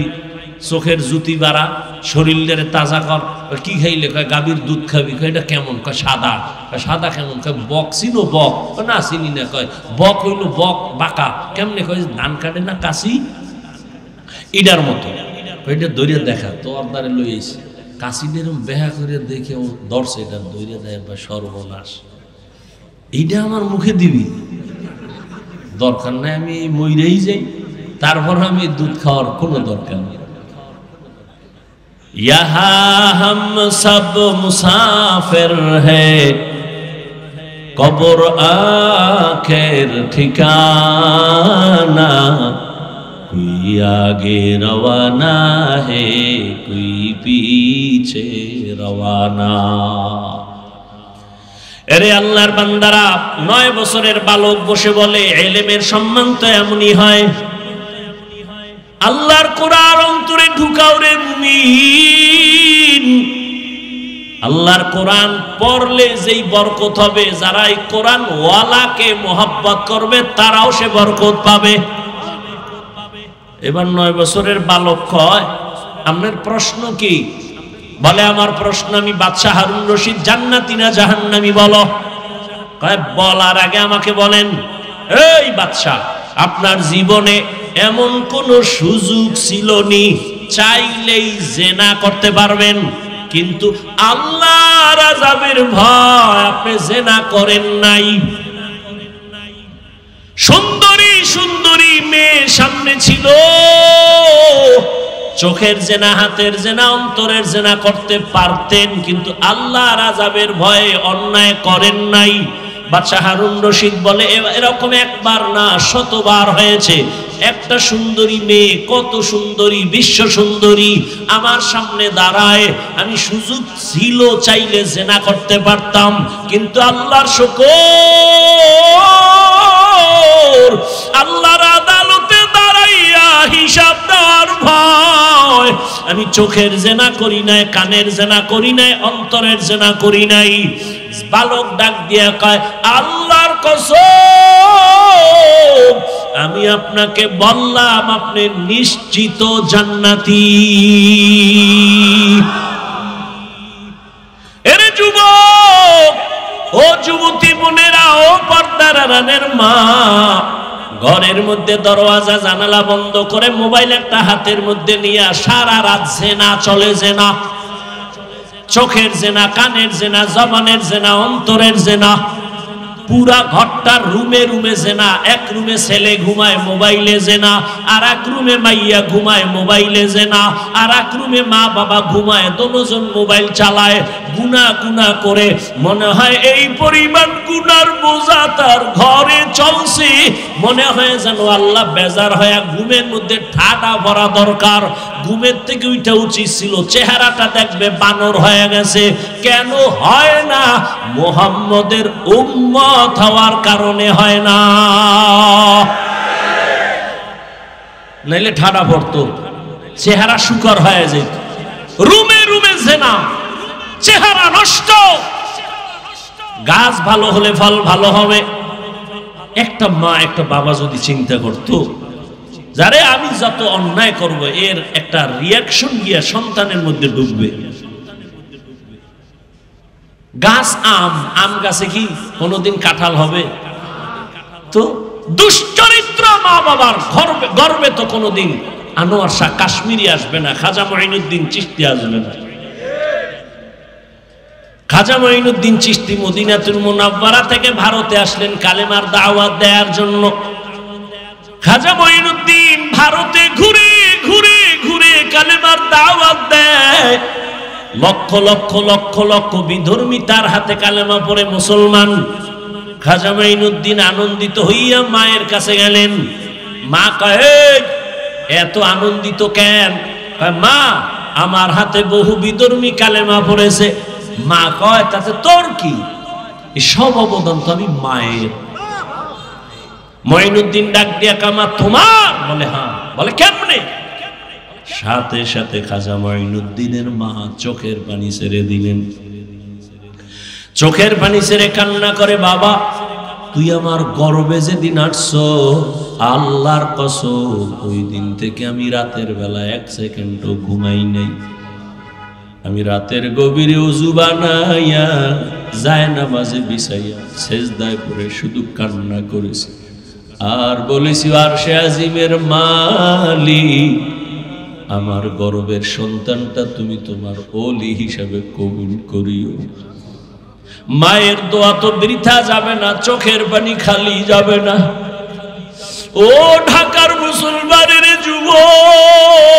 চোখের জুতি বাড়া, শরীরের তাজা কর। কি খাইলে? কয় গাভীর দুধ খাবি। কয় এটা কেমন? কয় সাদা। কয় সাদা কেমন? কয় বক চিনো? বক না চিনি না। কয় বক হইল বক বাঁকা। কেমনে? কয় ধান কাটে না কাশি, ইডার মতো। এটা দৌড়িয়ে দেখা তো আপনারে লই আইছে, কাশিদের বেহা করে দেখে ও দর্শে, এটা দৌড়িয়ে দেয় বা সর্বনাশ। এইটা আমার মুখে দিবি? দরকার নাই, আমি মইরেই যাই, তারপর আমি দুধ খাওয়ার কোনো দরকার নেই। ইহা হাম সব মুসাফির হ্যায়, কবর আখের ঠিকানা, कोई आगे रवाना है कोई पीछे रवाना। এরে আল্লাহর বান্দারা, 9 বছরের বালক বসে বলে ইলমের সম্মান তো এমনই হয়। আল্লাহর কোরআন অন্তরে ঢুকাও রে মুমিন। আল্লাহর কোরআন পড়লে যেই বরকত হবে, যারা এই কোরআন ওয়ালাকে মহব্বত করবে তারাও সে বরকত পাবে। এবার 9 বছরের বালক কয় আপনার প্রশ্ন কি? বলে আমার প্রশ্ন, আমি বাদশাহ হারুন রশিদ জান্নাতি না জাহান্নামী বলো। কয় বলার আগে আমাকে বলেন, এই বাদশাহ আপনার জীবনে এমন কোন সুযোগ ছিল নি চাইলেই জেনা করতে পারবেন, কিন্তু আল্লাহর আযাবের ভয় আপনি জেনা করেন নাই? সুন্দরী সুন্দরী মেয়ে সামনে ছিল, চোখের জেনা, হাতের জেনা, অন্তরের জেনা করতে পারতেন, কিন্তু আল্লাহর আযাবের ভয়ে অন্যায় করেন নাই। বাদশাহ হারুন রশিদ বলে এরকম একবার না শতবার হয়েছে। একটা সুন্দরী মেয়ে, কত সুন্দরী, বিশ্ব সুন্দরী আমার সামনে দাঁড়ায়, আমি সুযোগ ছিল চাইলে জেনা করতে পারতাম, কিন্তু আল্লাহর শুকর, আল্লাহর আদালতে দাঁড়াইয়া হিসাব দেওয়ার ভয় আমি চোখের জেনা করি নাই, কানের জেনা করি নাই, অন্তরের জেনা করি নাই। বালক ডাক দিয়া কয় আল্লাহর কসম, আমি আপনাকে বললাম আপনি নিশ্চিত জান্নাতি। এরে যুবক, ও যুবতী বোনেরা, ও পর্দার আড়ালের মা, ঘরের মধ্যে দরওয়াজা জানালা বন্ধ করে মোবাইল একটা হাতের মধ্যে নিয়ে সারা রাত জেনা চলে। জেনা, চোখের জেনা, কানের জেনা, জবানের জেনা, অন্তরের জেনা, পুরা ঘরটার রুমে রুমে জেনা। এক রুমে ছেলে ঘুমায় মোবাইলে জেনা, আর এক রুমে মাইয়া ঘুমায় মোবাইলে জেনা, আর এক রুমে মা বাবা ঘুমায়, দুজন মোবাইল চালায়, গুনাহ গুনাহ করে। মনে হয় এই পরিমাণ গুনার বোঝা তার ঘরে চলছে, মনে হয় যেন আল্লাহ বেজার হয়ে ঘুমের মধ্যে ঠাডা ভরা দরকার। ঘুমের থেকে উঠা উচিত ছিল, চেহারাটা দেখবে বানর হয়ে গেছে। কেন হয় না? মুহাম্মদের উম্মত হওয়ার কারণে হয় না, নাইলে ঠাডা পড়তো, চেহারা শুকর হয়ে যেত। রুমে রুমে জেনা, চেহারা নষ্ট। গাছ ভালো হলে ফল ভালো হবে। একটা মা একটা বাবা যদি চিন্তা করতো, যারে আমি যত অন্যায় করব এর একটা রিয়াকশন গিয়া সন্তানের মধ্যে ঢুকবে। গাছ আম, আম গাছে কি কোনোদিন কাঁঠাল হবে? তো দুশ্চরিত্র মা বাবার গর্বে তো কোনোদিন আনোয়ার শাহ কাশ্মীরি আসবে না, খাজা মঈনুদ্দিন চিশতি আসবে না। খাজা মঈনুদ্দিন চিশতি মদিনাতুল মুনাওয়ারা থেকে ভারতে আসলেন কালেমার দাওয়াত দেওয়ার জন্য। খাজা মঈনুদ্দিন ভারতে ঘুরে ঘুরে ঘুরে কালেমার দাওয়াত দেয়। লক্ষ লক্ষ লক্ষ লক্ষ বিধর্মী তার হাতে কালেমা পড়ে মুসলমান। খাজা মঈনুদ্দিন আনন্দিত হইয়া মায়ের কাছে গেলেন। মা কয়ে, এত আনন্দিত কেন? মা, আমার হাতে বহু বিধর্মী কালেমা পড়েছে। মা কয়, তাতে তোর কি? সব অবদান তো আমি মায়ের। মঈনুদ্দিন ডাক দিয়া কামা তোমার? বলে হ্যাঁ। বলে কেমনে? সাথে সাথে খাজা মঈনুদ্দিনের মা চোখের পানি ছেড়ে দিলেন। চোখের পানি ছেড়ে কান্না করে, বাবা তুই আমার গর্বে যেদিন আসছো, আল্লাহর কসম ওই দিন থেকে আমি রাতের বেলা এক সেকেন্ডও ঘুমাই নাই। আমি রাতের গভীরে ওযু বানাইয়া জায়নামাজে বিছাইয়া সেজদায় পড়ে শুধু কান্না করেছি আর বলেছি, আরশে আজিমের মালিক, আমার গর্বের সন্তানটা তুমি তোমার ওলি হিসাবে কবুল করিও। মায়ের দোয়া তো বৃথা যাবে না, চোখের পানি খালি যাবে না। ও ঢাকার মুসলমানের যুবক,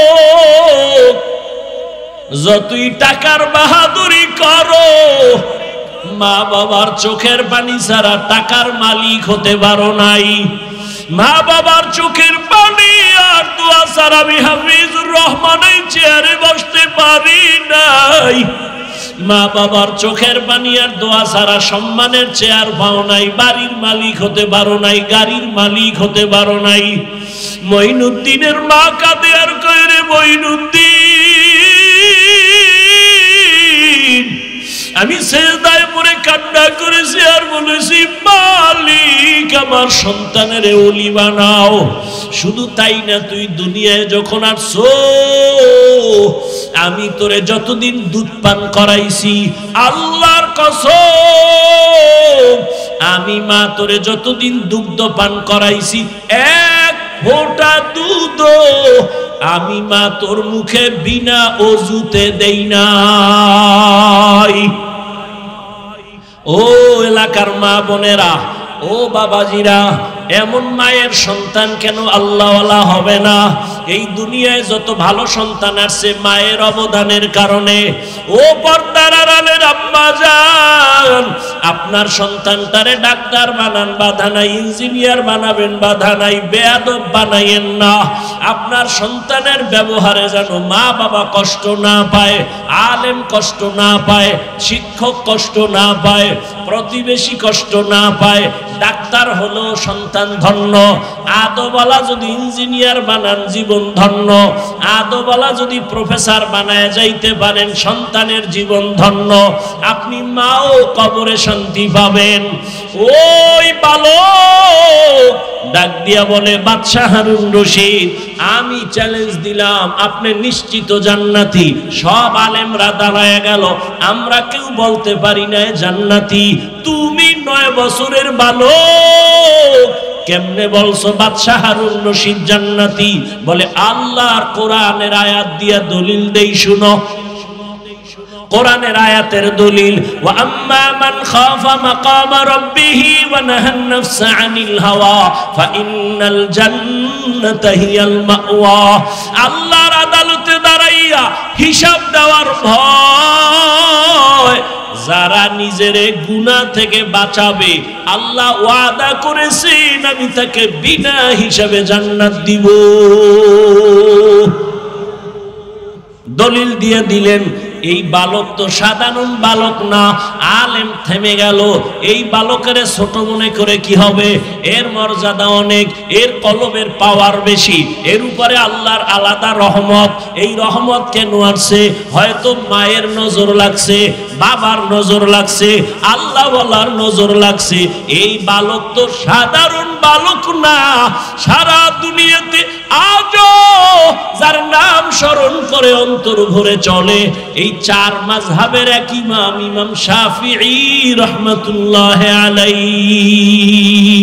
যতই টাকার বাহাদুরি করো, মা বাবার চোখের পানি ছাড়া টাকার মালিক হতে পারো নাই। মা বাবার চোখের পানি আর দোয়া ছাড়া আমি হাফিজুর রহমানের চেয়ারে বসতে পারি নাই। মা বাবার চোখের পানি আর দোয়া ছাড়া সম্মানের চেয়ার পাও নাই, বাড়ির মালিক হতে পারো নাই, গাড়ির মালিক হতে পারো নাই। মঈনুদ্দিনের মা কাঁদে আর কয়, রে মঈনুদ্দিন, আমি সেজদায় পড়ে কান্না করেছি আর বলেছি, মালিক আমার সন্তানের ওলি বানাও। শুধু তাই না, তুই দুনিয়ায় যখন আসছো, আমি তোরে যতদিন দুধ পান করাইছি, আল্লাহর কসম আমি মা তোরে যতদিন দুগ্ধ পান করাইছি, এক ফোঁটা দুধ আমি মা তোর মুখে বিনা ওযুতে দেই নাই। ও এলাকার মা বোনেরা, ও বাবাজিরা, এমন মায়ের সন্তান কেন আল্লাহওয়ালা হবে না? এই দুনিয়ায় যত ভালো সন্তান আসছে মায়ের অবদানের কারণে। ও পর্দার আড়ালের আম্মা জান, আপনার সন্তানটারে ডাক্তার বানান, বাধা নাই। ইঞ্জিনিয়ার বানাবেন, বাধা নাই। বেয়াদব বানাইয়েন না। আপনার সন্তানের ব্যবহারে যেন মা বাবা কষ্ট না পায়, আলেম কষ্ট না পায়, শিক্ষক কষ্ট না পায়, প্রতিবেশী কষ্ট না পায়। ডাক্তার হলো সন্তান ধন্য। আদওয়ালা যদি ইঞ্জিনিয়ার বানান, জীবন ধন্য। আদওয়ালা যদি প্রফেসর বানায় যাইতে পারেন, সন্তানের জীবন ধন্য। আপনি মাও কবরে শান্তি পাবেন। ওই বালক ডাক দিয়া বলে, বাদশাহ হারুন রশিদ, আমি চ্যালেঞ্জ দিলাম, আপনি নিশ্চিত জান্নাতি। সব আলেমরা দাঁড়ায় গেল, আমরা কেউ বলতে পারি না জান্নাতি। তুমি 9 বছরের বালক, কেমনে বলছো বাদশাহ হারুন রশিদ জান্নাতি? বলে, আল্লাহর কোরআনের আয়াত দিয়া দলিল দেই, শুনো। কোরআনের আয়াতের দলিল, ওয়া আম্মা মান খাফা মাকাম রাব্বিহি ওয়া নাহান নাফসা আনিল হাওয়া ফাইন্নাল জান্নাতা হিয়াল মাওয়া। আল্লাহর আদালতে দাঁড়াইয়া হিসাব দেওয়ার ভয়, যারা নিজের গুনাহ থেকে বাঁচাবে, আল্লাহ ওয়াদা করেছেন আমি তাকে বিনা হিসাবে জান্নাত দিব। দলিল দিয়ে দিলেন। এই বালক তো সাধারণ বালক না, আলেম। থেমে গেল। এই বালকের ছোট মনে করে কি হবে? এর মর্যাদা অনেক, এর কলমের পাওয়ার বেশি, এর উপরে আল্লাহর আলাদা রহমত। এই রহমত কেন আসছে? হয়তো মায়ের নজর লাগছে, বাবার নজর লাগছে, আল্লাহওয়ালার নজর লাগছে। এই বালক তো সাধারণ বালক না। সারা দুনিয়াতে আজও যার নাম স্মরণ করে অন্তর ভরে চলে, এই 4 মাযহাবের এক ইমাম, ইমাম শাফিঈ রাহমাতুল্লাহি আলাইহি।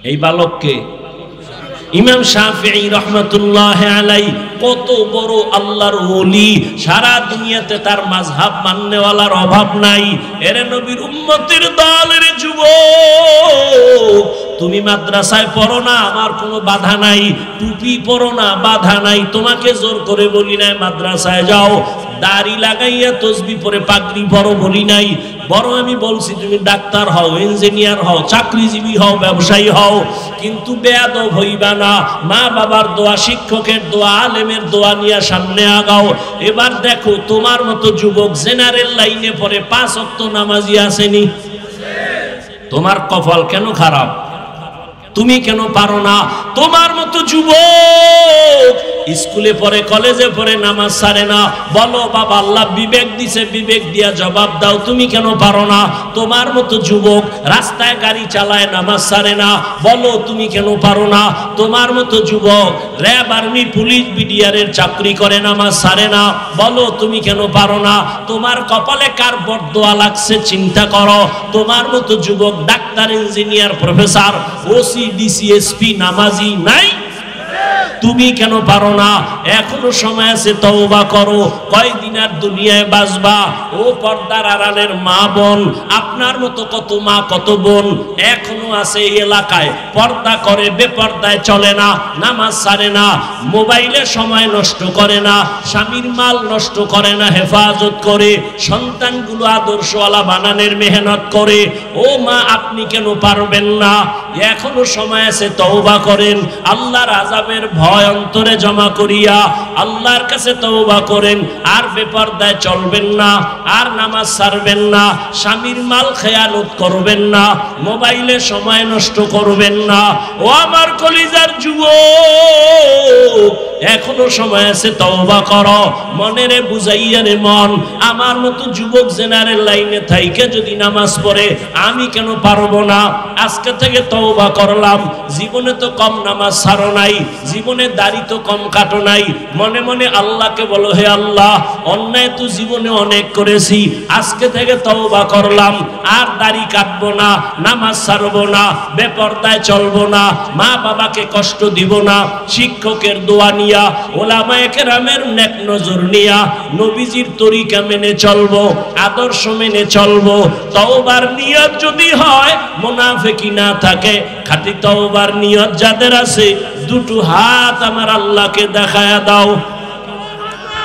এই বালককে ইমাম শাফিঈ রাহমাতুল্লাহ আলাইহি কত বড় আল্লাহর ওলি, সারা দুনিয়াতে তার মাযহাব মাননেওয়ালার অভাব নাই। এর নবীর উম্মতের দলের যুবক, তুমি মাদ্রাসায় পড়ো না, আমার কোনো বাধা নাই। টুপি পরো না, বাধা নাই। তোমাকে জোর করে বলি নাই মাদ্রাসায় যাও। দাড়ি লাগাইয়া তসবিহ পরে পাগড়ি পরো বলি নাই। বড় আমি বলছি তুমি ডাক্তার হও, ইঞ্জিনিয়ার হও, চাকরিজীবী হও, ব্যবসায়ী হও, কিন্তু বেয়াদব হইবা না। মা বাবার দোয়া, শিক্ষকের দোয়া, আলেমের দোয়া নিয়ে সামনে আগাও। এবার দেখো তোমার মতো যুবক জেনারেল লাইনে পড়ে 5 ওয়াক্ত নামাজি আসেনি। তোমার কপাল কেন খারাপ? তুমি কেন পারো না? তোমার মতো যুবক স্কুলে পড়ে, কলেজে পড়ে, নামাজ ছাড়ে না। বলো বাবা আল্লাহ বিবেক দিছে, বিবেক দিয়া জবাব দাও, তুমি কেন পারো না? তোমার মতো যুবক রাস্তায় গাড়ি চালায়, নামাজ ছাড়ে না। বলো তুমি কেন পারো না? তোমার মতো যুবক র্যাব, আর্মি, পুলিশ, বিডিআরের চাকরি করে, নামাজ ছাড়ে না। বলো তুমি কেন পারো না? তোমার কপালে কার বরদোয়া লাগছে চিন্তা করো। তোমার মতো যুবক doctor, engineer, professor, OC, DC, SP, নামাজি নাই। তুমি কেন পারো না? এখনো সময় আছে, তওবা করো। কয়দিন আর দুনিয়ায় বাঁচবা? ও পর্দার আড়ালের মা বোন, আপনার মতো কত মা কত বোন এখনো আছে এই এলাকায়, পর্দা করে, বেপর্দায় চলে না, নামাজ ছাড়ে না, মোবাইলে সময় নষ্ট করে না, স্বামীর মাল নষ্ট করে না, হেফাজত করে, সন্তানগুলো আদর্শওয়ালা বানানোর মেহনত করে। ও মা আপনি কেন পারবেন না? এখনো সময় আছে, তওবা করেন। আল্লাহর আযাবের ভয় অন্তরে জমা করিয়া আল্লাহর কাছে তওবা করেন। আর বেপরদায় চলবেন না, আর নামাজ ছাড়বেন না, স্বামীর মাল খেয়ানত করবেন না, মোবাইলে সময় নষ্ট করবেন না। ও আমার কলিজার যুবক, এখনো সময় আছে, তওবা করো। মনেরে বুঝাইয়া রে মন, আমার মতো যুবক জেনারেল লাইনে থাইকে যদি নামাজ পড়ে আমি কেন পারবো না? আজকে থেকে তওবা করলাম। জীবনে তো কম নামাজ ছাড়ো নাই, জীবনে দাড়ি তো কম কাটো নাই। মনে মনে আল্লাহকে বলো, হে আল্লাহ অন্যায় তো জীবনে অনেক করেছি, আজকে থেকে তওবা করলাম, আর দাড়ি কাটবো না, নামাজ ছাড়বো না, বেপরদায় চলবো না, মা বাবাকে কষ্ট দিব না, শিক্ষকের দোয়া নিয়া, ওলামায়ে কেরামের নেক নজর নিয়া, নবীজির তরিকা মেনে চলবো, আদর্শ মেনে চলবো। তওবার নিয়ত যদি হয়, মুনাফিকি না থাকে, খাঁটি তওবার নিয়ত যাদের আছে, দুটো হাত আমার আল্লাহকে দেখায়া দাও।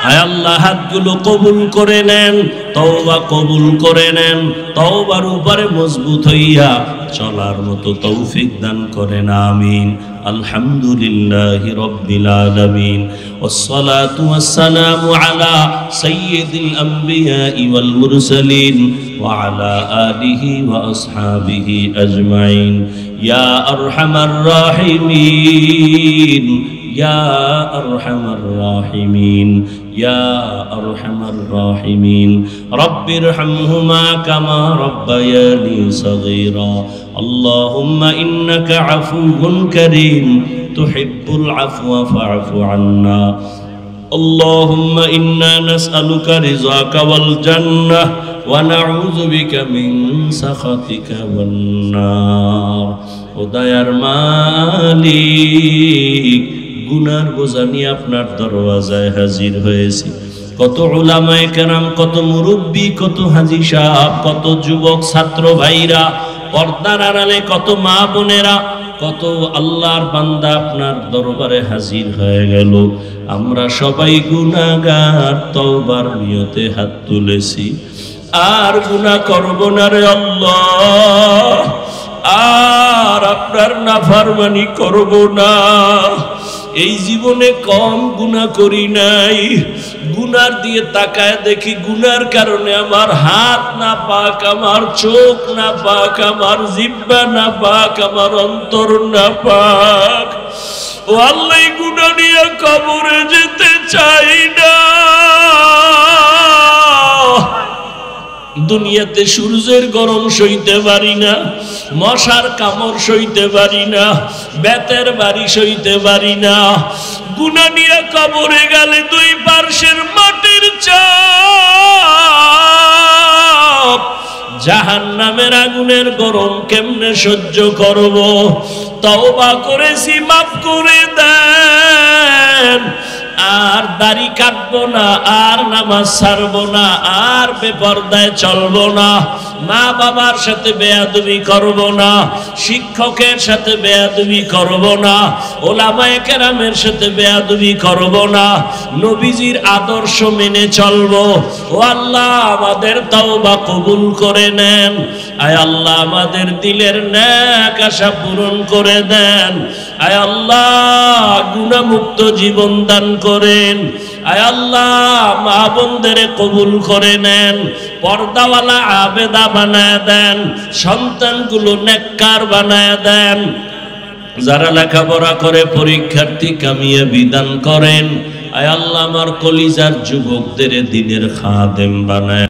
আয় আল্লাহ হাতগুলো কবুল করে নেন, তওবা কবুল করে নেন, তওবার উপরে মজবুত হইয়া চলার মতো তৌফিক দান করেন, আমিন। আলহামদুলিল্লাহি রাব্বিল আলামিন, ওয়াসসালাতু ওয়াসসালামু আলা সাইয়্যিদিল আমবিয়াই ওয়াল মুরসালিন ওয়া আলা আলিহি ওয়া আসহাবিহি আজমাইন। ইয়া আরহামার রাহিমিন, ইয়া আরহামার রাহিমিন, ইয়া আরহামার রাহিমিন। রব্বিরহামহুমা কামা রাব্বায়ানি সগীরা। আল্লাহুম্মা ইন্নাকা আফুউন কারীম তুহিব্বুল আফওয়া ফা'ফু আন্না। আল্লাহুম্মা ইন্না নাসআলুকা রিযাকা ওয়াল জান্নাহ ওয়া নাউযু বিকা মিন সাখাতিকা ওয়ান নার। ও দয়ার মালিক, গুনার বোঝা নিয়ে আপনার দরওয়াজায় হাজির হয়েছি। কত উলামায়ে কেরাম, কত মুরব্বী, কত হাজী সাহেব, কত যুবক ছাত্র ভাইরা, পর্দার আড়ালে কত মা বোনেরা, কত আল্লাহর বান্দা আপনার দরবারে হাজির হয়ে গেল। আমরা সবাই গুনাহগার, তওবার নিয়তে হাত তুলেছি, আর গুনাহ করব না রে আল্লাহ, আর আপনার নাফরমানি করব না। এই জীবনে কম গুনাহ করি নাই, গুনার দিয়ে তাকায় দেখি গুনার কারণে আমার হাত না পাক, আমার চোখ না পাক, আমার জিহ্বা না পাক, আমার অন্তর না পাক। ও আল্লাহ, গুনাহ নিয়ে কবরে যেতে চাই না। দুনিয়াতে সূর্যের গরম সইতে পারি না, মশার কামড় সইতে পারি না, বেতের বাড়ি সইতে পারি না। গুনাহ নিয়ে কবরে গেলে দুই পার্শ্বের মাটির চাপ, জাহান্নামের আগুনের গরম কেমনে সহ্য করব? তওবা করেছি, মাফ করে দেন। আর দাড়ি কাটবো না, আর নামাজ ছাড়বো না, আর বেপরদায় চলবো না, মা বাবার সাথে বেয়াদবি করব না, শিক্ষকের সাথে বেয়াদবি করব না, ওলামায়ে কেরামের সাথে বেয়াদবি করব না, নবীজির আদর্শ মেনে চলবো। ও আল্লাহ, আমাদের তওবা কবুল করে নেন। আয় আল্লাহ, আমাদের দিলের নেক আশা পূরণ করে দেন। আয় আল্লাহ, গুনাহমুক্ত জীবন দান করেন। আয় আল্লাহ, মা বোনদের কবুল করে নেন, পর্দাওয়ালা আবেদা বানায় দেন, সন্তানগুলো নেককার বানায় দেন। যারা লেখাপড়া করে পরীক্ষার্থী কামিয়াবি দান করেন। আয় আল্লাহ, আমার কলিজার যুবকদের দ্বীনের খাদেম বানায়।